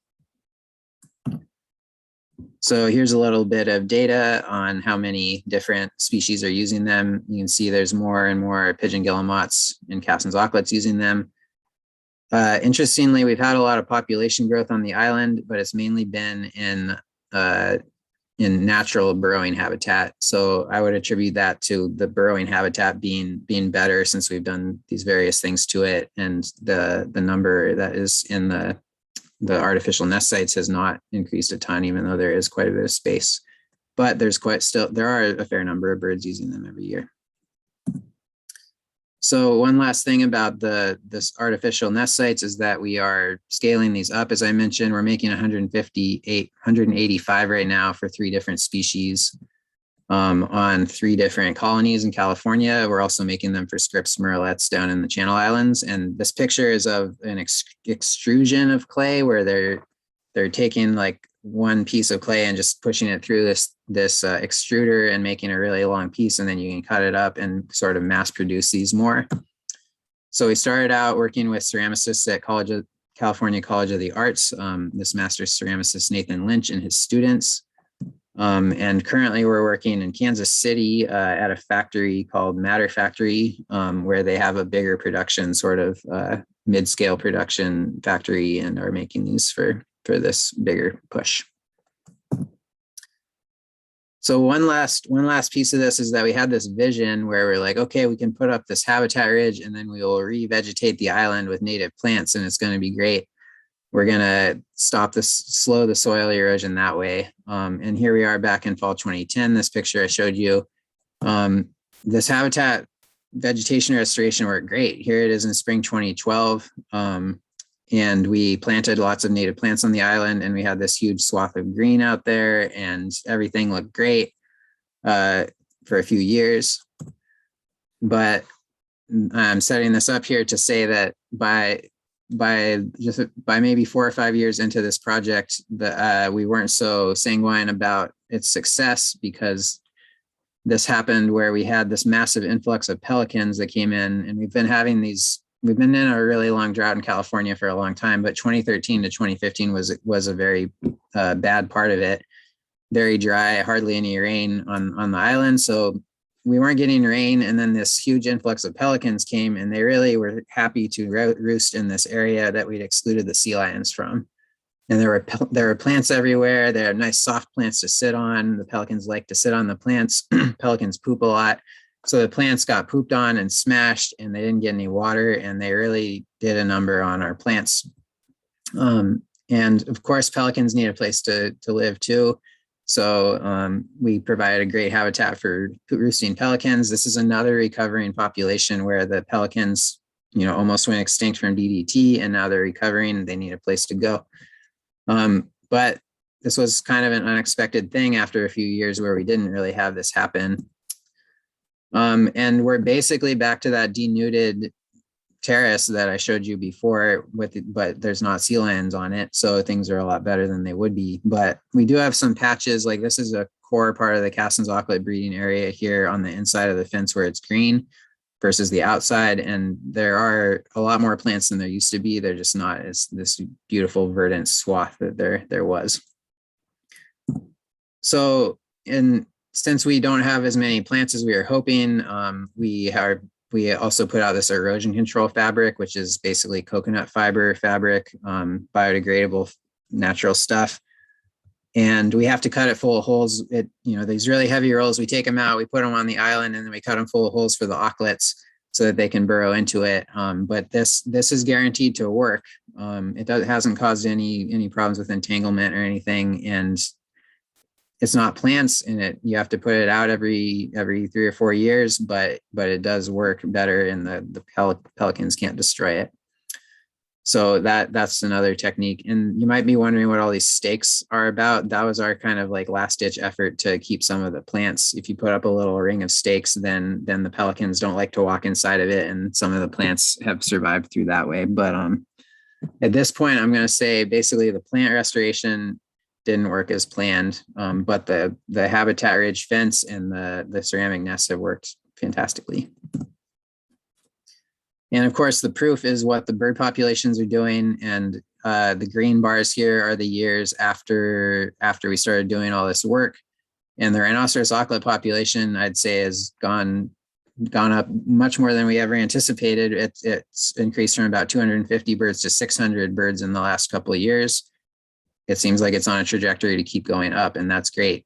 So here's a little bit of data on how many different species are using them. You can see there's more and more pigeon guillemots and Cassin's auklets using them. Interestingly, we've had a lot of population growth on the island, but it's mainly been in natural burrowing habitat. So I would attribute that to the burrowing habitat being better since we've done these various things to it, and the number that is in the artificial nest sites has not increased a ton, even though there is quite a bit of space. But there are a fair number of birds using them every year. So one last thing about this artificial nest sites is that we are scaling these up. As I mentioned, we're making 185 right now for 3 different species on 3 different colonies in California. We're also making them for Scripps murrelets down in the Channel Islands. And this picture is of an extrusion of clay where they're taking like one piece of clay and just pushing it through this extruder and making a really long piece, and then you can cut it up and sort of mass produce these more. So we started out working with ceramicists at California College of the Arts, this master ceramicist Nathan Lynch and his students. And currently we're working in Kansas City at a factory called Matter Factory, where they have a bigger production, sort of mid-scale production factory, and are making these for this bigger push. So one last piece of this is that we had this vision where we're like, okay, we can put up this habitat ridge and then we will revegetate the island with native plants and it's going to be great. We're going to slow the soil erosion that way. And here we are back in fall 2010. This picture I showed you, this habitat vegetation restoration worked great. Here it is in spring 2012. And we planted lots of native plants on the island, and we had this huge swath of green out there, and everything looked great for a few years. But I'm setting this up here to say that by maybe 4 or 5 years into this project, we weren't so sanguine about its success, because this happened where we had this massive influx of pelicans that came in, and we've been in a really long drought in California for a long time, but 2013 to 2015 was a very bad part of it. Very dry, hardly any rain on the island. So we weren't getting rain, and then this huge influx of pelicans came, and they really were happy to roost in this area that we'd excluded the sea lions from. And there were plants everywhere. There are nice soft plants to sit on. The pelicans like to sit on the plants. Pelicans poop a lot. So the plants got pooped on and smashed, and they didn't get any water, and they really did a number on our plants. And of course, pelicans need a place to live too. So we provide a great habitat for roosting pelicans. This is another recovering population where the pelicans, almost went extinct from DDT, and now they're recovering. They need a place to go. But this was kind of an unexpected thing after a few years where we didn't really have this happen. And we're basically back to that denuded terrace that I showed you before, but there's not sea lions on it. So things are a lot better than they would be. But we do have some patches, like this is a core part of the Cassin's auklet breeding area here on the inside of the fence where it's green versus the outside. And there are a lot more plants than there used to be. They're just not as this beautiful verdant swath that there was. So since we don't have as many plants as we were hoping, we also put out this erosion control fabric, which is basically coconut fiber fabric, biodegradable natural stuff. And we have to cut it full of holes. These really heavy rolls, we take them out, we put them on the island, and then we cut them full of holes for the auklets so that they can burrow into it. But this is guaranteed to work. It hasn't caused any problems with entanglement or anything. And it's not plants in it. You have to put it out every 3 or 4 years, but it does work better, and the pelicans can't destroy it. So that's another technique. And you might be wondering what all these stakes are about. That was our kind of like last ditch effort to keep some of the plants. If you put up a little ring of stakes, then the pelicans don't like to walk inside of it, and some of the plants have survived through that way. But at this point, I'm going to say basically the plant restoration didn't work as planned, but the habitat ridge fence and the ceramic nests have worked fantastically. And of course, the proof is what the bird populations are doing. And the green bars here are the years after we started doing all this work. And the rhinoceros auklet population, I'd say, has gone up much more than we ever anticipated. It's increased from about 250 birds to 600 birds in the last couple of years. It seems like it's on a trajectory to keep going up, and that's great.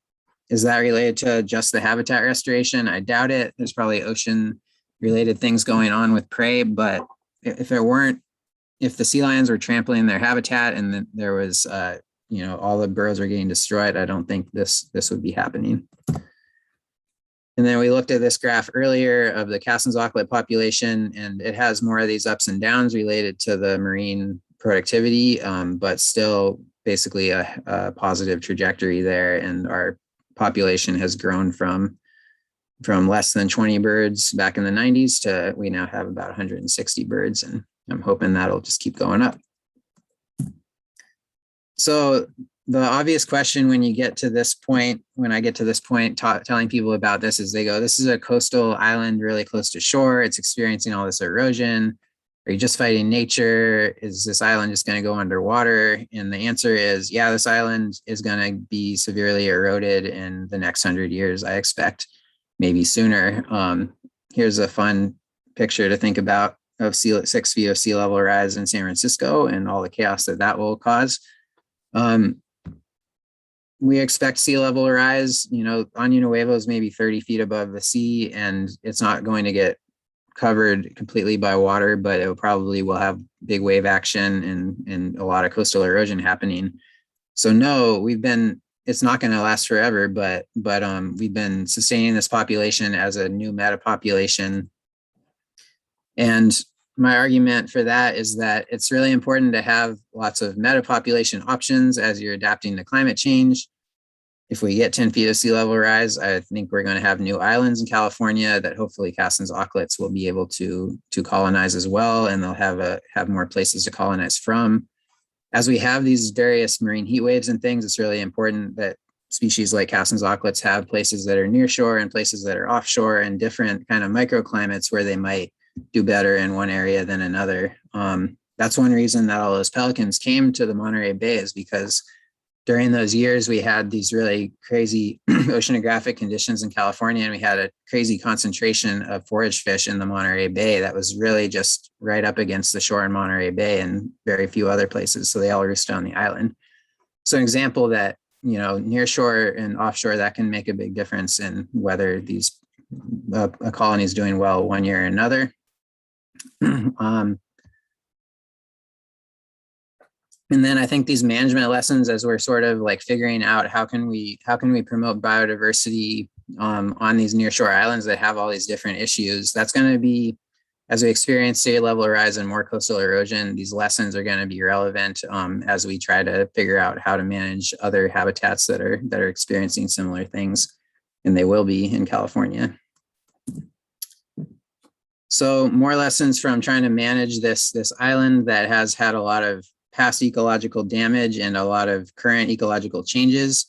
Is that related to just the habitat restoration? I doubt it. There's probably ocean related things going on with prey, but if the sea lions were trampling their habitat and then there was, all the burrows are getting destroyed, I don't think this would be happening. And then we looked at this graph earlier of the Cassin's auklet population, and it has more of these ups and downs related to the marine productivity, but still basically a positive trajectory there. And our population has grown from less than 20 birds back in the 90s to we now have about 160 birds, and I'm hoping that'll just keep going up. So the obvious question when I get to this point, telling people about this is they go, this is a coastal island really close to shore. It's experiencing all this erosion. Are you just fighting nature? Is this island just going to go underwater? And the answer is, yeah, this island is going to be severely eroded in the next 100 years, I expect, maybe sooner. Here's a fun picture to think about of 6 feet of sea level rise in San Francisco and all the chaos that will cause. We expect sea level rise. Año Nuevo is maybe 30 feet above the sea, and it's not going to get covered completely by water, but it will have big wave action and a lot of coastal erosion happening. So no, it's not going to last forever, but we've been sustaining this population as a new meta population. And my argument for that is that it's really important to have lots of meta population options as you're adapting to climate change. If we get 10 feet of sea level rise, I think we're going to have new islands in California that hopefully Cassin's auklets will be able to colonize as well, and they'll have more places to colonize from. As we have these various marine heat waves and things, it's really important that species like Cassin's auklets have places that are near shore and places that are offshore and different kind of microclimates where they might do better in one area than another. That's one reason that all those pelicans came to the Monterey Bay, is because during those years, we had these really crazy oceanographic conditions in California, and we had a crazy concentration of forage fish in the Monterey Bay that was really just right up against the shore in Monterey Bay and very few other places. So they all roosted on the island. So an example that, you know, near shore and offshore, that can make a big difference in whether these a colony is doing well one year or another. And then I think these management lessons, as we're sort of like figuring out how can we promote biodiversity on these nearshore islands that have all these different issues, that's going to be, as we experience sea level rise and more coastal erosion, these lessons are going to be relevant as we try to figure out how to manage other habitats that are experiencing similar things, and they will be in California. So more lessons from trying to manage this island that has had a lot of past ecological damage and a lot of current ecological changes.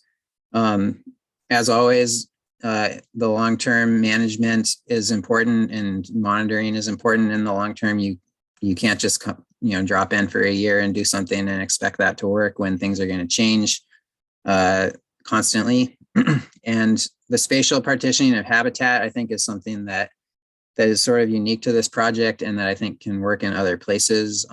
As always, the long-term management is important and monitoring is important in the long term. You can't just drop in for a year and do something and expect that to work when things are going to change constantly. And the spatial partitioning of habitat, I think, is something that is sort of unique to this project and that I think can work in other places.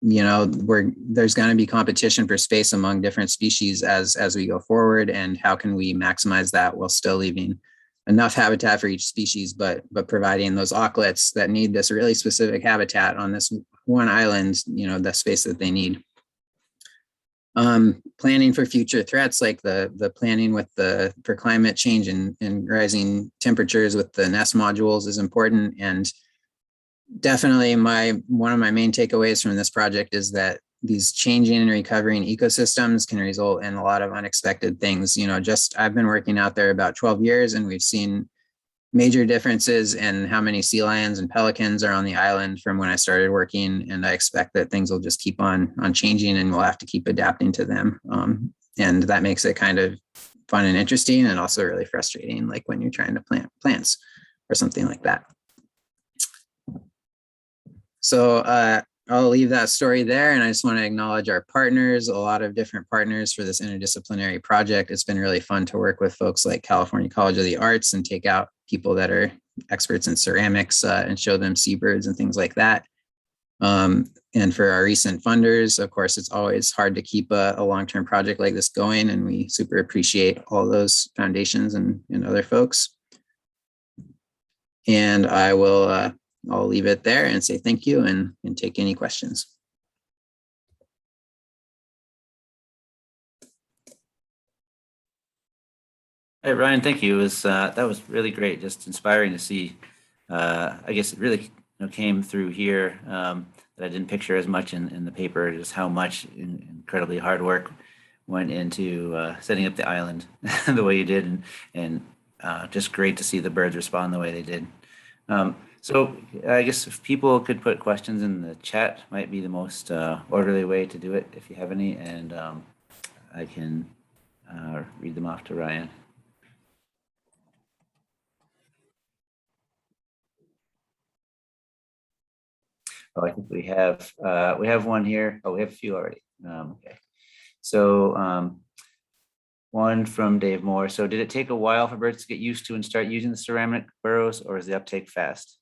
There's going to be competition for space among different species as we go forward, and how can we maximize that while still leaving enough habitat for each species, but providing those auklets that need this really specific habitat on this one island, the space that they need. Planning for future threats, like the planning for climate change and rising temperatures with the nest modules is important. And definitely one of my main takeaways from this project is that these changing and recovering ecosystems can result in a lot of unexpected things. I've been working out there about 12 years, and we've seen major differences in how many sea lions and pelicans are on the island from when I started working. And I expect that things will just keep on changing, and we'll have to keep adapting to them. And that makes it kind of fun and interesting, and also really frustrating, like when you're trying to plant plants or something like that. So I'll leave that story there, and I just want to acknowledge our partners, a lot of different partners for this interdisciplinary project. It's been really fun to work with folks like California College of the Arts and take out people that are experts in ceramics and show them seabirds and things like that. And for our recent funders, of course, it's always hard to keep a long-term project like this going, and we super appreciate all those foundations and other folks. And I'll leave it there and say thank you and take any questions. Hey, Ryan, thank you. That was really great, just inspiring to see. I guess it really came through here that I didn't picture as much in the paper, just how much incredibly hard work went into setting up the island the way you did, and just great to see the birds respond the way they did. So I guess if people could put questions in the chat, might be the most orderly way to do it, if you have any, and I can read them off to Ryan. Oh, I think we have one here. Oh, we have a few already. Okay. So one from Dave Moore. So did it take a while for birds to get used to and start using the ceramic burrows, or is the uptake fast?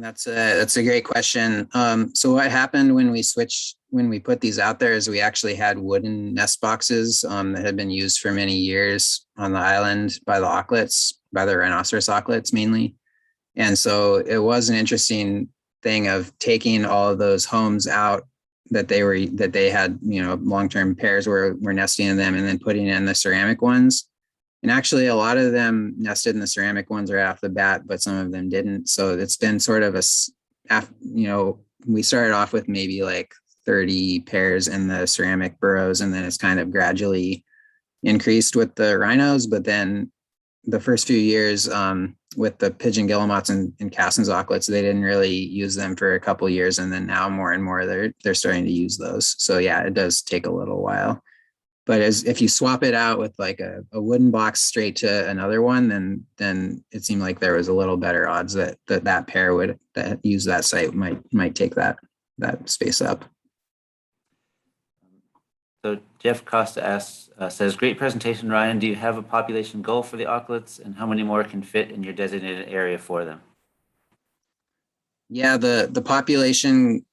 That's a great question. So what happened when we put these out there is we actually had wooden nest boxes that had been used for many years on the island by the auklets, by the rhinoceros auklets mainly. And so it was an interesting thing of taking all of those homes out that they had, long-term pairs were nesting in them, and then putting in the ceramic ones. And actually, a lot of them nested in the ceramic ones right off the bat, but some of them didn't. So it's been sort of we started off with maybe like 30 pairs in the ceramic burrows, and then it's kind of gradually increased with the rhinos. But then the first few years with the pigeon guillemots and Cassin's auklets, they didn't really use them for a couple of years. And then now more and more, they're starting to use those. So yeah, it does take a little while. But if you swap it out with like a wooden box straight to another one, then it seemed like there was a little better odds that pair that use that site might take that space up. So Jeff Costa asks, says, great presentation, Ryan. Do you have a population goal for the Auklets, and how many more can fit in your designated area for them? Yeah, the population.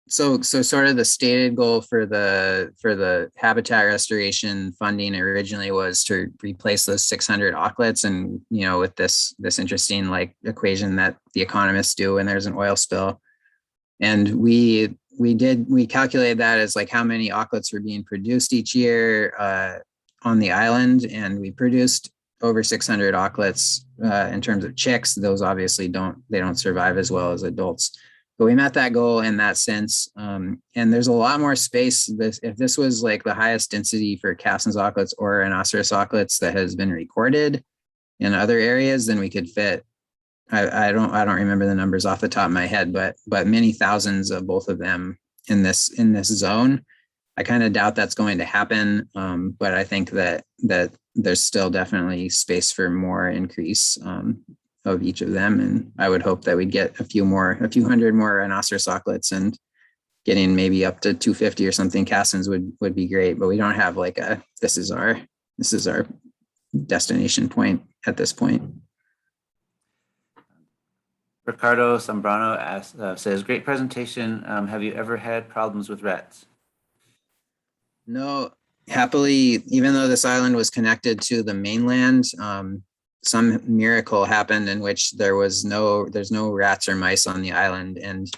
So sort of the stated goal for the habitat restoration funding originally was to replace those 600 auklets, and with this interesting like equation that the economists do when there's an oil spill, and we calculated that as like how many auklets were being produced each year on the island, and we produced over 600 auklets in terms of chicks. Those obviously don't survive as well as adults. But we met that goal in that sense. And there's a lot more space. If this was like the highest density for Cassin's auklets or rhinoceros auklets that has been recorded in other areas, then we could fit. I don't remember the numbers off the top of my head, but many thousands of both of them in this zone. I kind of doubt that's going to happen, but I think that there's still definitely space for more increase of each of them. And I would hope that we'd get a few hundred more rhinoceros auklets, and getting maybe up to 250 or something Cassins would be great. But we don't have like this is our destination point at this point. Ricardo Zambrano says, great presentation. Have you ever had problems with rats? No, happily, even though this island was connected to the mainland, some miracle happened in which there's no rats or mice on the island. And,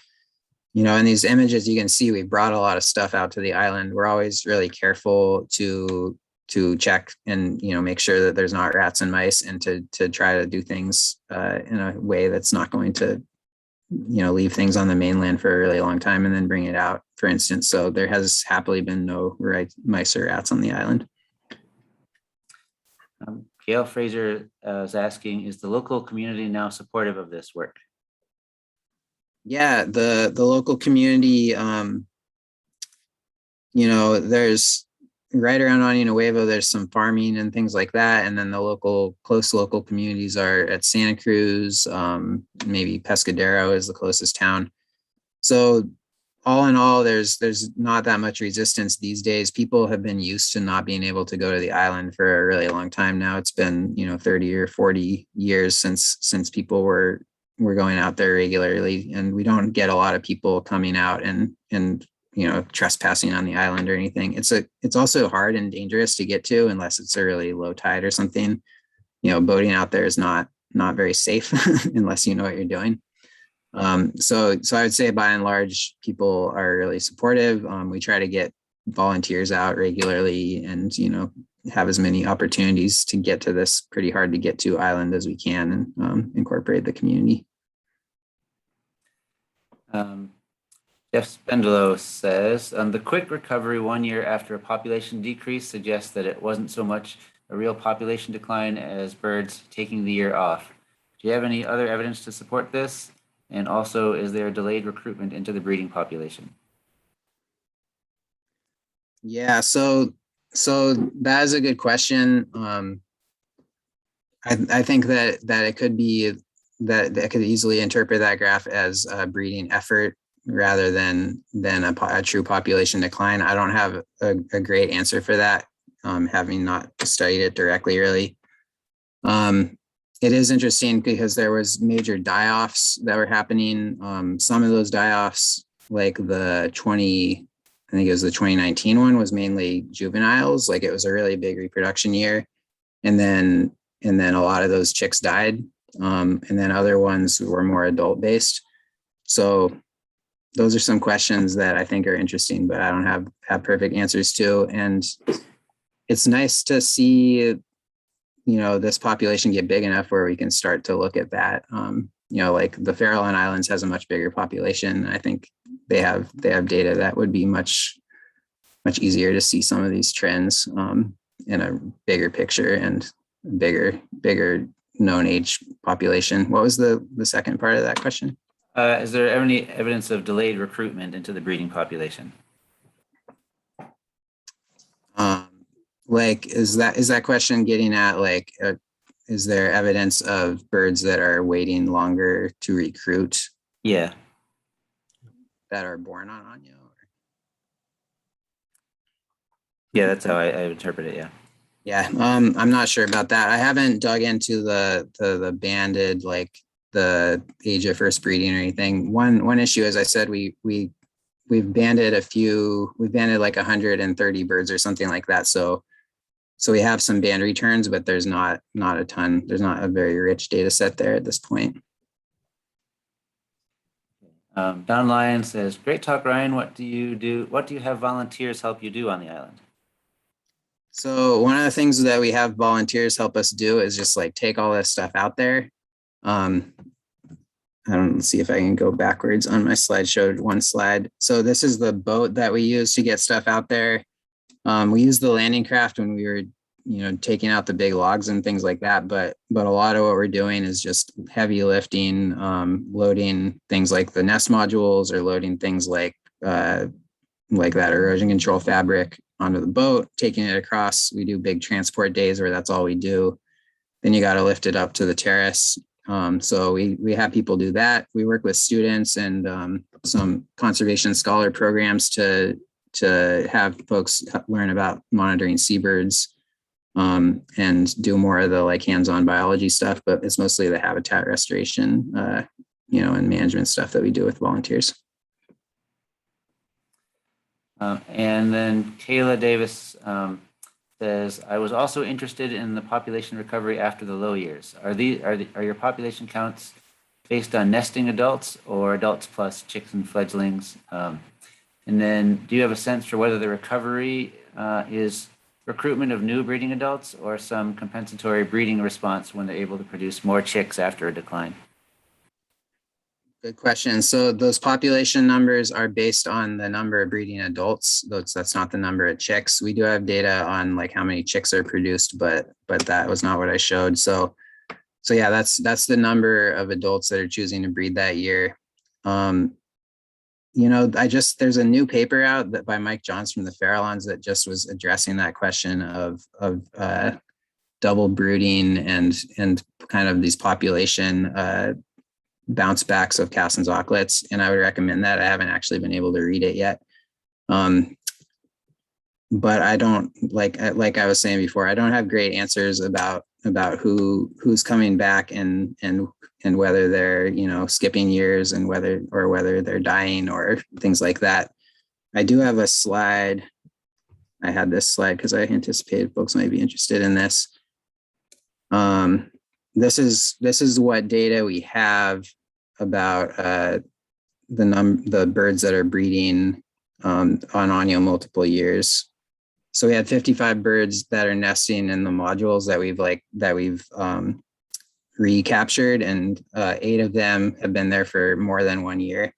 in these images, you can see we brought a lot of stuff out to the island. We're always really careful to check and, make sure that there's not rats and mice, and to try to do things in a way that's not going to, leave things on the mainland for a really long time and then bring it out, for instance. So there has happily been no mice or rats on the island. Gail Fraser is asking, is the local community now supportive of this work? Yeah, the local community, there's right around Año Nuevo, there's some farming and things like that. And then the close local communities are at Santa Cruz, maybe Pescadero is the closest town. So all in all, there's not that much resistance these days. People have been used to not being able to go to the island for a really long time now. It's been 30 or 40 years since people were going out there regularly, and we don't get a lot of people coming out and trespassing on the island or anything. It's also hard and dangerous to get to unless it's a really low tide or something. Boating out there is not very safe unless you know what you're doing. So I would say by and large, people are really supportive. We try to get volunteers out regularly and, have as many opportunities to get to this pretty hard to get to island as we can, and incorporate the community. Jeff Spendolo says, the quick recovery 1 year after a population decrease suggests that it wasn't so much a real population decline as birds taking the year off. Do you have any other evidence to support this? And also, is there delayed recruitment into the breeding population? Yeah, so that is a good question. I think that it could be that I could easily interpret that graph as a breeding effort rather than a true population decline. I don't have a great answer for that, having not studied it directly, really. It is interesting because there was major die-offs that were happening. Some of those die-offs, like the 2019 one, was mainly juveniles. Like it was a really big reproduction year, and then a lot of those chicks died. And then other ones were more adult based. So those are some questions that I think are interesting, but I don't have perfect answers to. And it's nice to see, this population get big enough where we can start to look at that. Like the Farallon Islands has a much bigger population. I think they have data that would be much easier to see some of these trends in a bigger picture and bigger known age population. What was the second part of that question? Is there any evidence of delayed recruitment into the breeding population? Is that question getting at is there evidence of birds that are waiting longer to recruit? Yeah. That are born on Año? Yeah, that's how I interpret it, yeah. Yeah, I'm not sure about that. I haven't dug into the banded, like the age of first breeding or anything. One issue, as I said, we've banded we've banded like 130 birds or something like that. So we have some band returns, but there's not a ton. There's not a very rich data set there at this point. Don Lyon says, great talk, Ryan. What do you do? What do you have volunteers help you do on the island? So one of the things that we have volunteers help us do is just like take all this stuff out there. I don't see if I can go backwards on my slide. Showed one slide. So this is the boat that we use to get stuff out there. We used the landing craft when we were, taking out the big logs and things like that. But a lot of what we're doing is just heavy lifting, loading things like the nest modules or loading things like that erosion control fabric onto the boat, taking it across. We do big transport days where that's all we do. Then you got to lift it up to the terrace. So we have people do that. We work with students and some conservation scholar programs to have folks learn about monitoring seabirds and do more of the like hands-on biology stuff, but it's mostly the habitat restoration, and management stuff that we do with volunteers. And then Kayla Davis says, I was also interested in the population recovery after the low years. Are your population counts based on nesting adults or adults plus chicks and fledglings? And then do you have a sense for whether the recovery is recruitment of new breeding adults or some compensatory breeding response when they're able to produce more chicks after a decline? Good question. So those population numbers are based on the number of breeding adults. That's not the number of chicks. We do have data on like how many chicks are produced, but that was not what I showed. So yeah, that's the number of adults that are choosing to breed that year. There's a new paper out that by Mike Johns from the Farallons that just was addressing that question of double brooding and kind of these population bounce backs of Cassin's Auklets, and I would recommend that. I haven't actually been able to read it yet. But I don't like I was saying before, I don't have great answers about who's coming back and whether they're, skipping years and whether they're dying or things like that. I do have a slide. I had this slide because I anticipated folks might be interested in this. This is what data we have about the birds that are breeding on Año multiple years. So we had 55 birds that are nesting in the modules that we've recaptured, and 8 of them have been there for more than 1 year.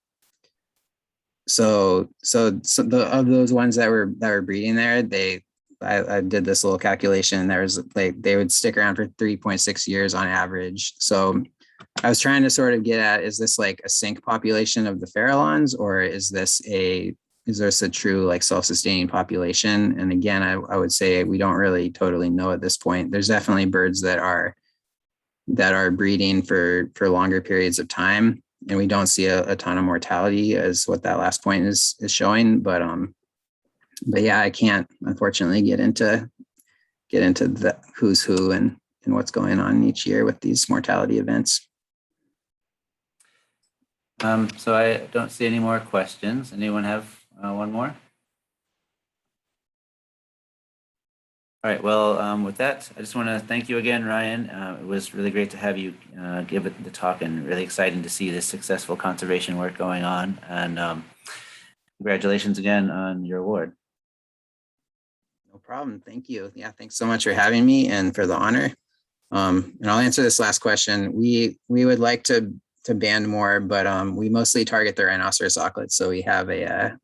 So of those ones that were breeding there, I did this little calculation. They would stick around for 3.6 years on average. So I was trying to sort of get at, is this like a sink population of the Farallons, or is this a true like self-sustaining population? And again, I would say we don't really totally know at this point. There's definitely birds that are breeding for longer periods of time, and we don't see a ton of mortality as what that last point is showing. But yeah, I can't unfortunately get into the who's who and what's going on each year with these mortality events. So I don't see any more questions. Anyone have one more? All right, well, with that, I just want to thank you again, Ryan. It was really great to have you give it the talk, and really exciting to see this successful conservation work going on. And congratulations again on your award. No problem. Thank you. Yeah, thanks so much for having me and for the honor. And I'll answer this last question. We would like to band more, but we mostly target the rhinoceros auklets. So we have a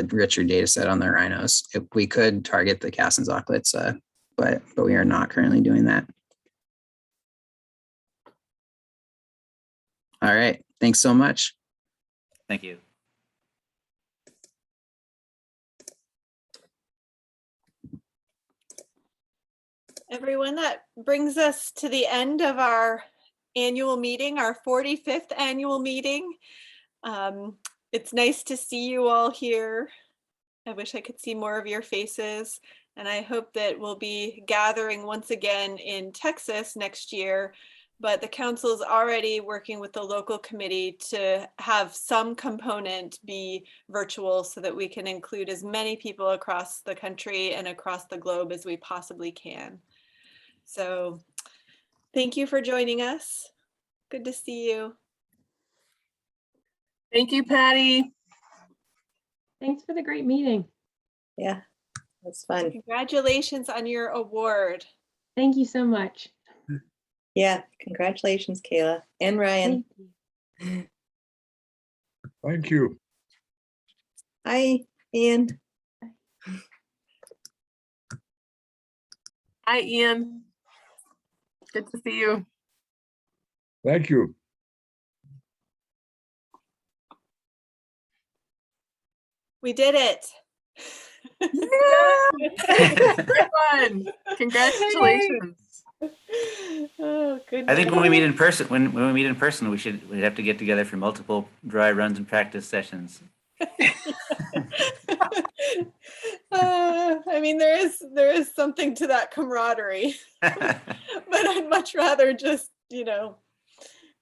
richer data set on the rhinos. If we could target the Cassin's auklets, but we are not currently doing that. All right. Thanks so much. Thank you. Everyone, that brings us to the end of our annual meeting, our 45th annual meeting. It's nice to see you all here. I wish I could see more of your faces. And I hope that we'll be gathering once again in Texas next year. But the council is already working with the local committee to have some component be virtual so that we can include as many people across the country and across the globe as we possibly can. So thank you for joining us. Good to see you. Thank you, Patty. Thanks for the great meeting. Yeah, that's fun. Congratulations on your award. Thank you so much. Yeah, congratulations, Kayla and Ryan. Thank you. Thank you. Hi, Ian. Hi, Ian. Good to see you. Thank you. We did it. Good one. Congratulations. Oh, I think goodness. when we meet in person, we'd have to get together for multiple dry runs and practice sessions. I mean, there is something to that camaraderie, but I'd much rather just,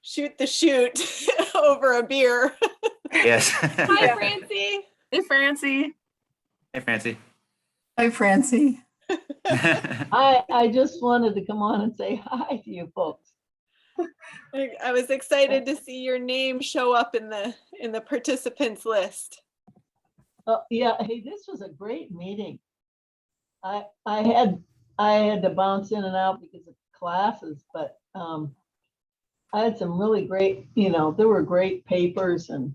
shoot the shoot over a beer. Yes. Hi, Francie. Hey, Francie. Hey, Francie. Hi, Francie. I I just wanted to come on and say hi to you folks. I was excited to see your name show up in the participants list. Yeah, hey, this was a great meeting. I had to bounce in and out because of classes, but I had some really great, there were great papers, and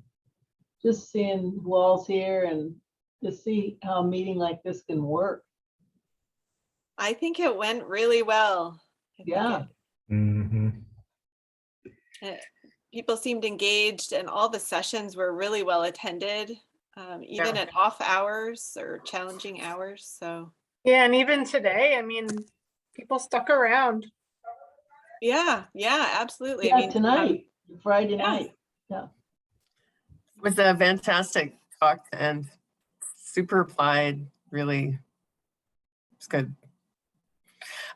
just seeing who all's here and to see how a meeting like this can work. I think it went really well. I think Yeah. people seemed engaged, and all the sessions were really well attended, even Yeah. at off hours or challenging hours. So Yeah, and even today, I mean, people stuck around. yeah, absolutely. Yeah, I mean, tonight, Friday yeah. night. Yeah. It was a fantastic talk and super applied, really. It's good.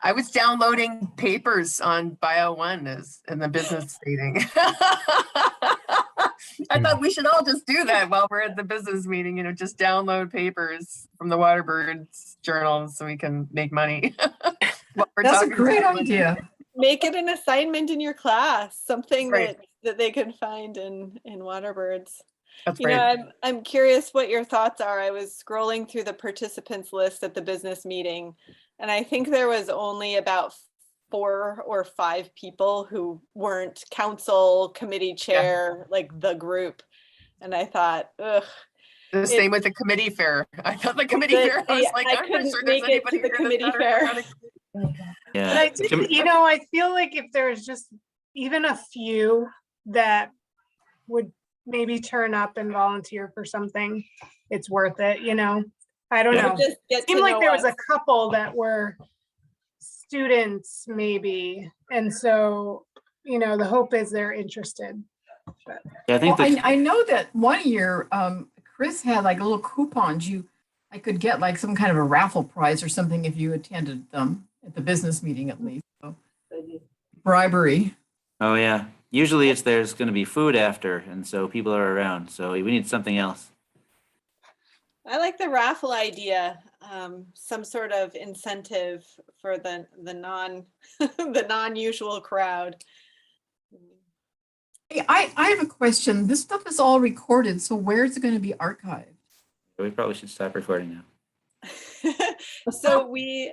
I was downloading papers on Bio 1 in the business meeting. I thought we should all just do that while we're at the business meeting, just download papers from the Waterbird journal so we can make money. That's a great idea. Make it an assignment in your class, something Right. that they can find in Waterbirds. That's right. I'm curious what your thoughts are. I was scrolling through the participants list at the business meeting, and I think there was only about 4 or 5 people who weren't council, committee chair, like the group. And I thought, ugh. The same with the committee fair. I thought the committee fair, I was like, I I'm not couldn't sure there's make it to anybody the here committee that's fair. not a- But I think, I feel like if there's just even a few that would maybe turn up and volunteer for something, it's worth it, I don't Yeah. know. Just get It seemed to like know there was us. a couple that were students maybe. And so, the hope is they're interested. But Yeah, I think Well, the, I know that one year, Chris had like little coupons. I could get like some kind of a raffle prize or something if you attended them at the business meeting at least. So, bribery. oh yeah, usually there's going to be food after, and so people are around. So we need something else. I like the raffle idea. Some sort of incentive for the the non-usual crowd. Hey, I have a question. This stuff is all recorded, so where's it going to be archived? We probably should stop recording now. So we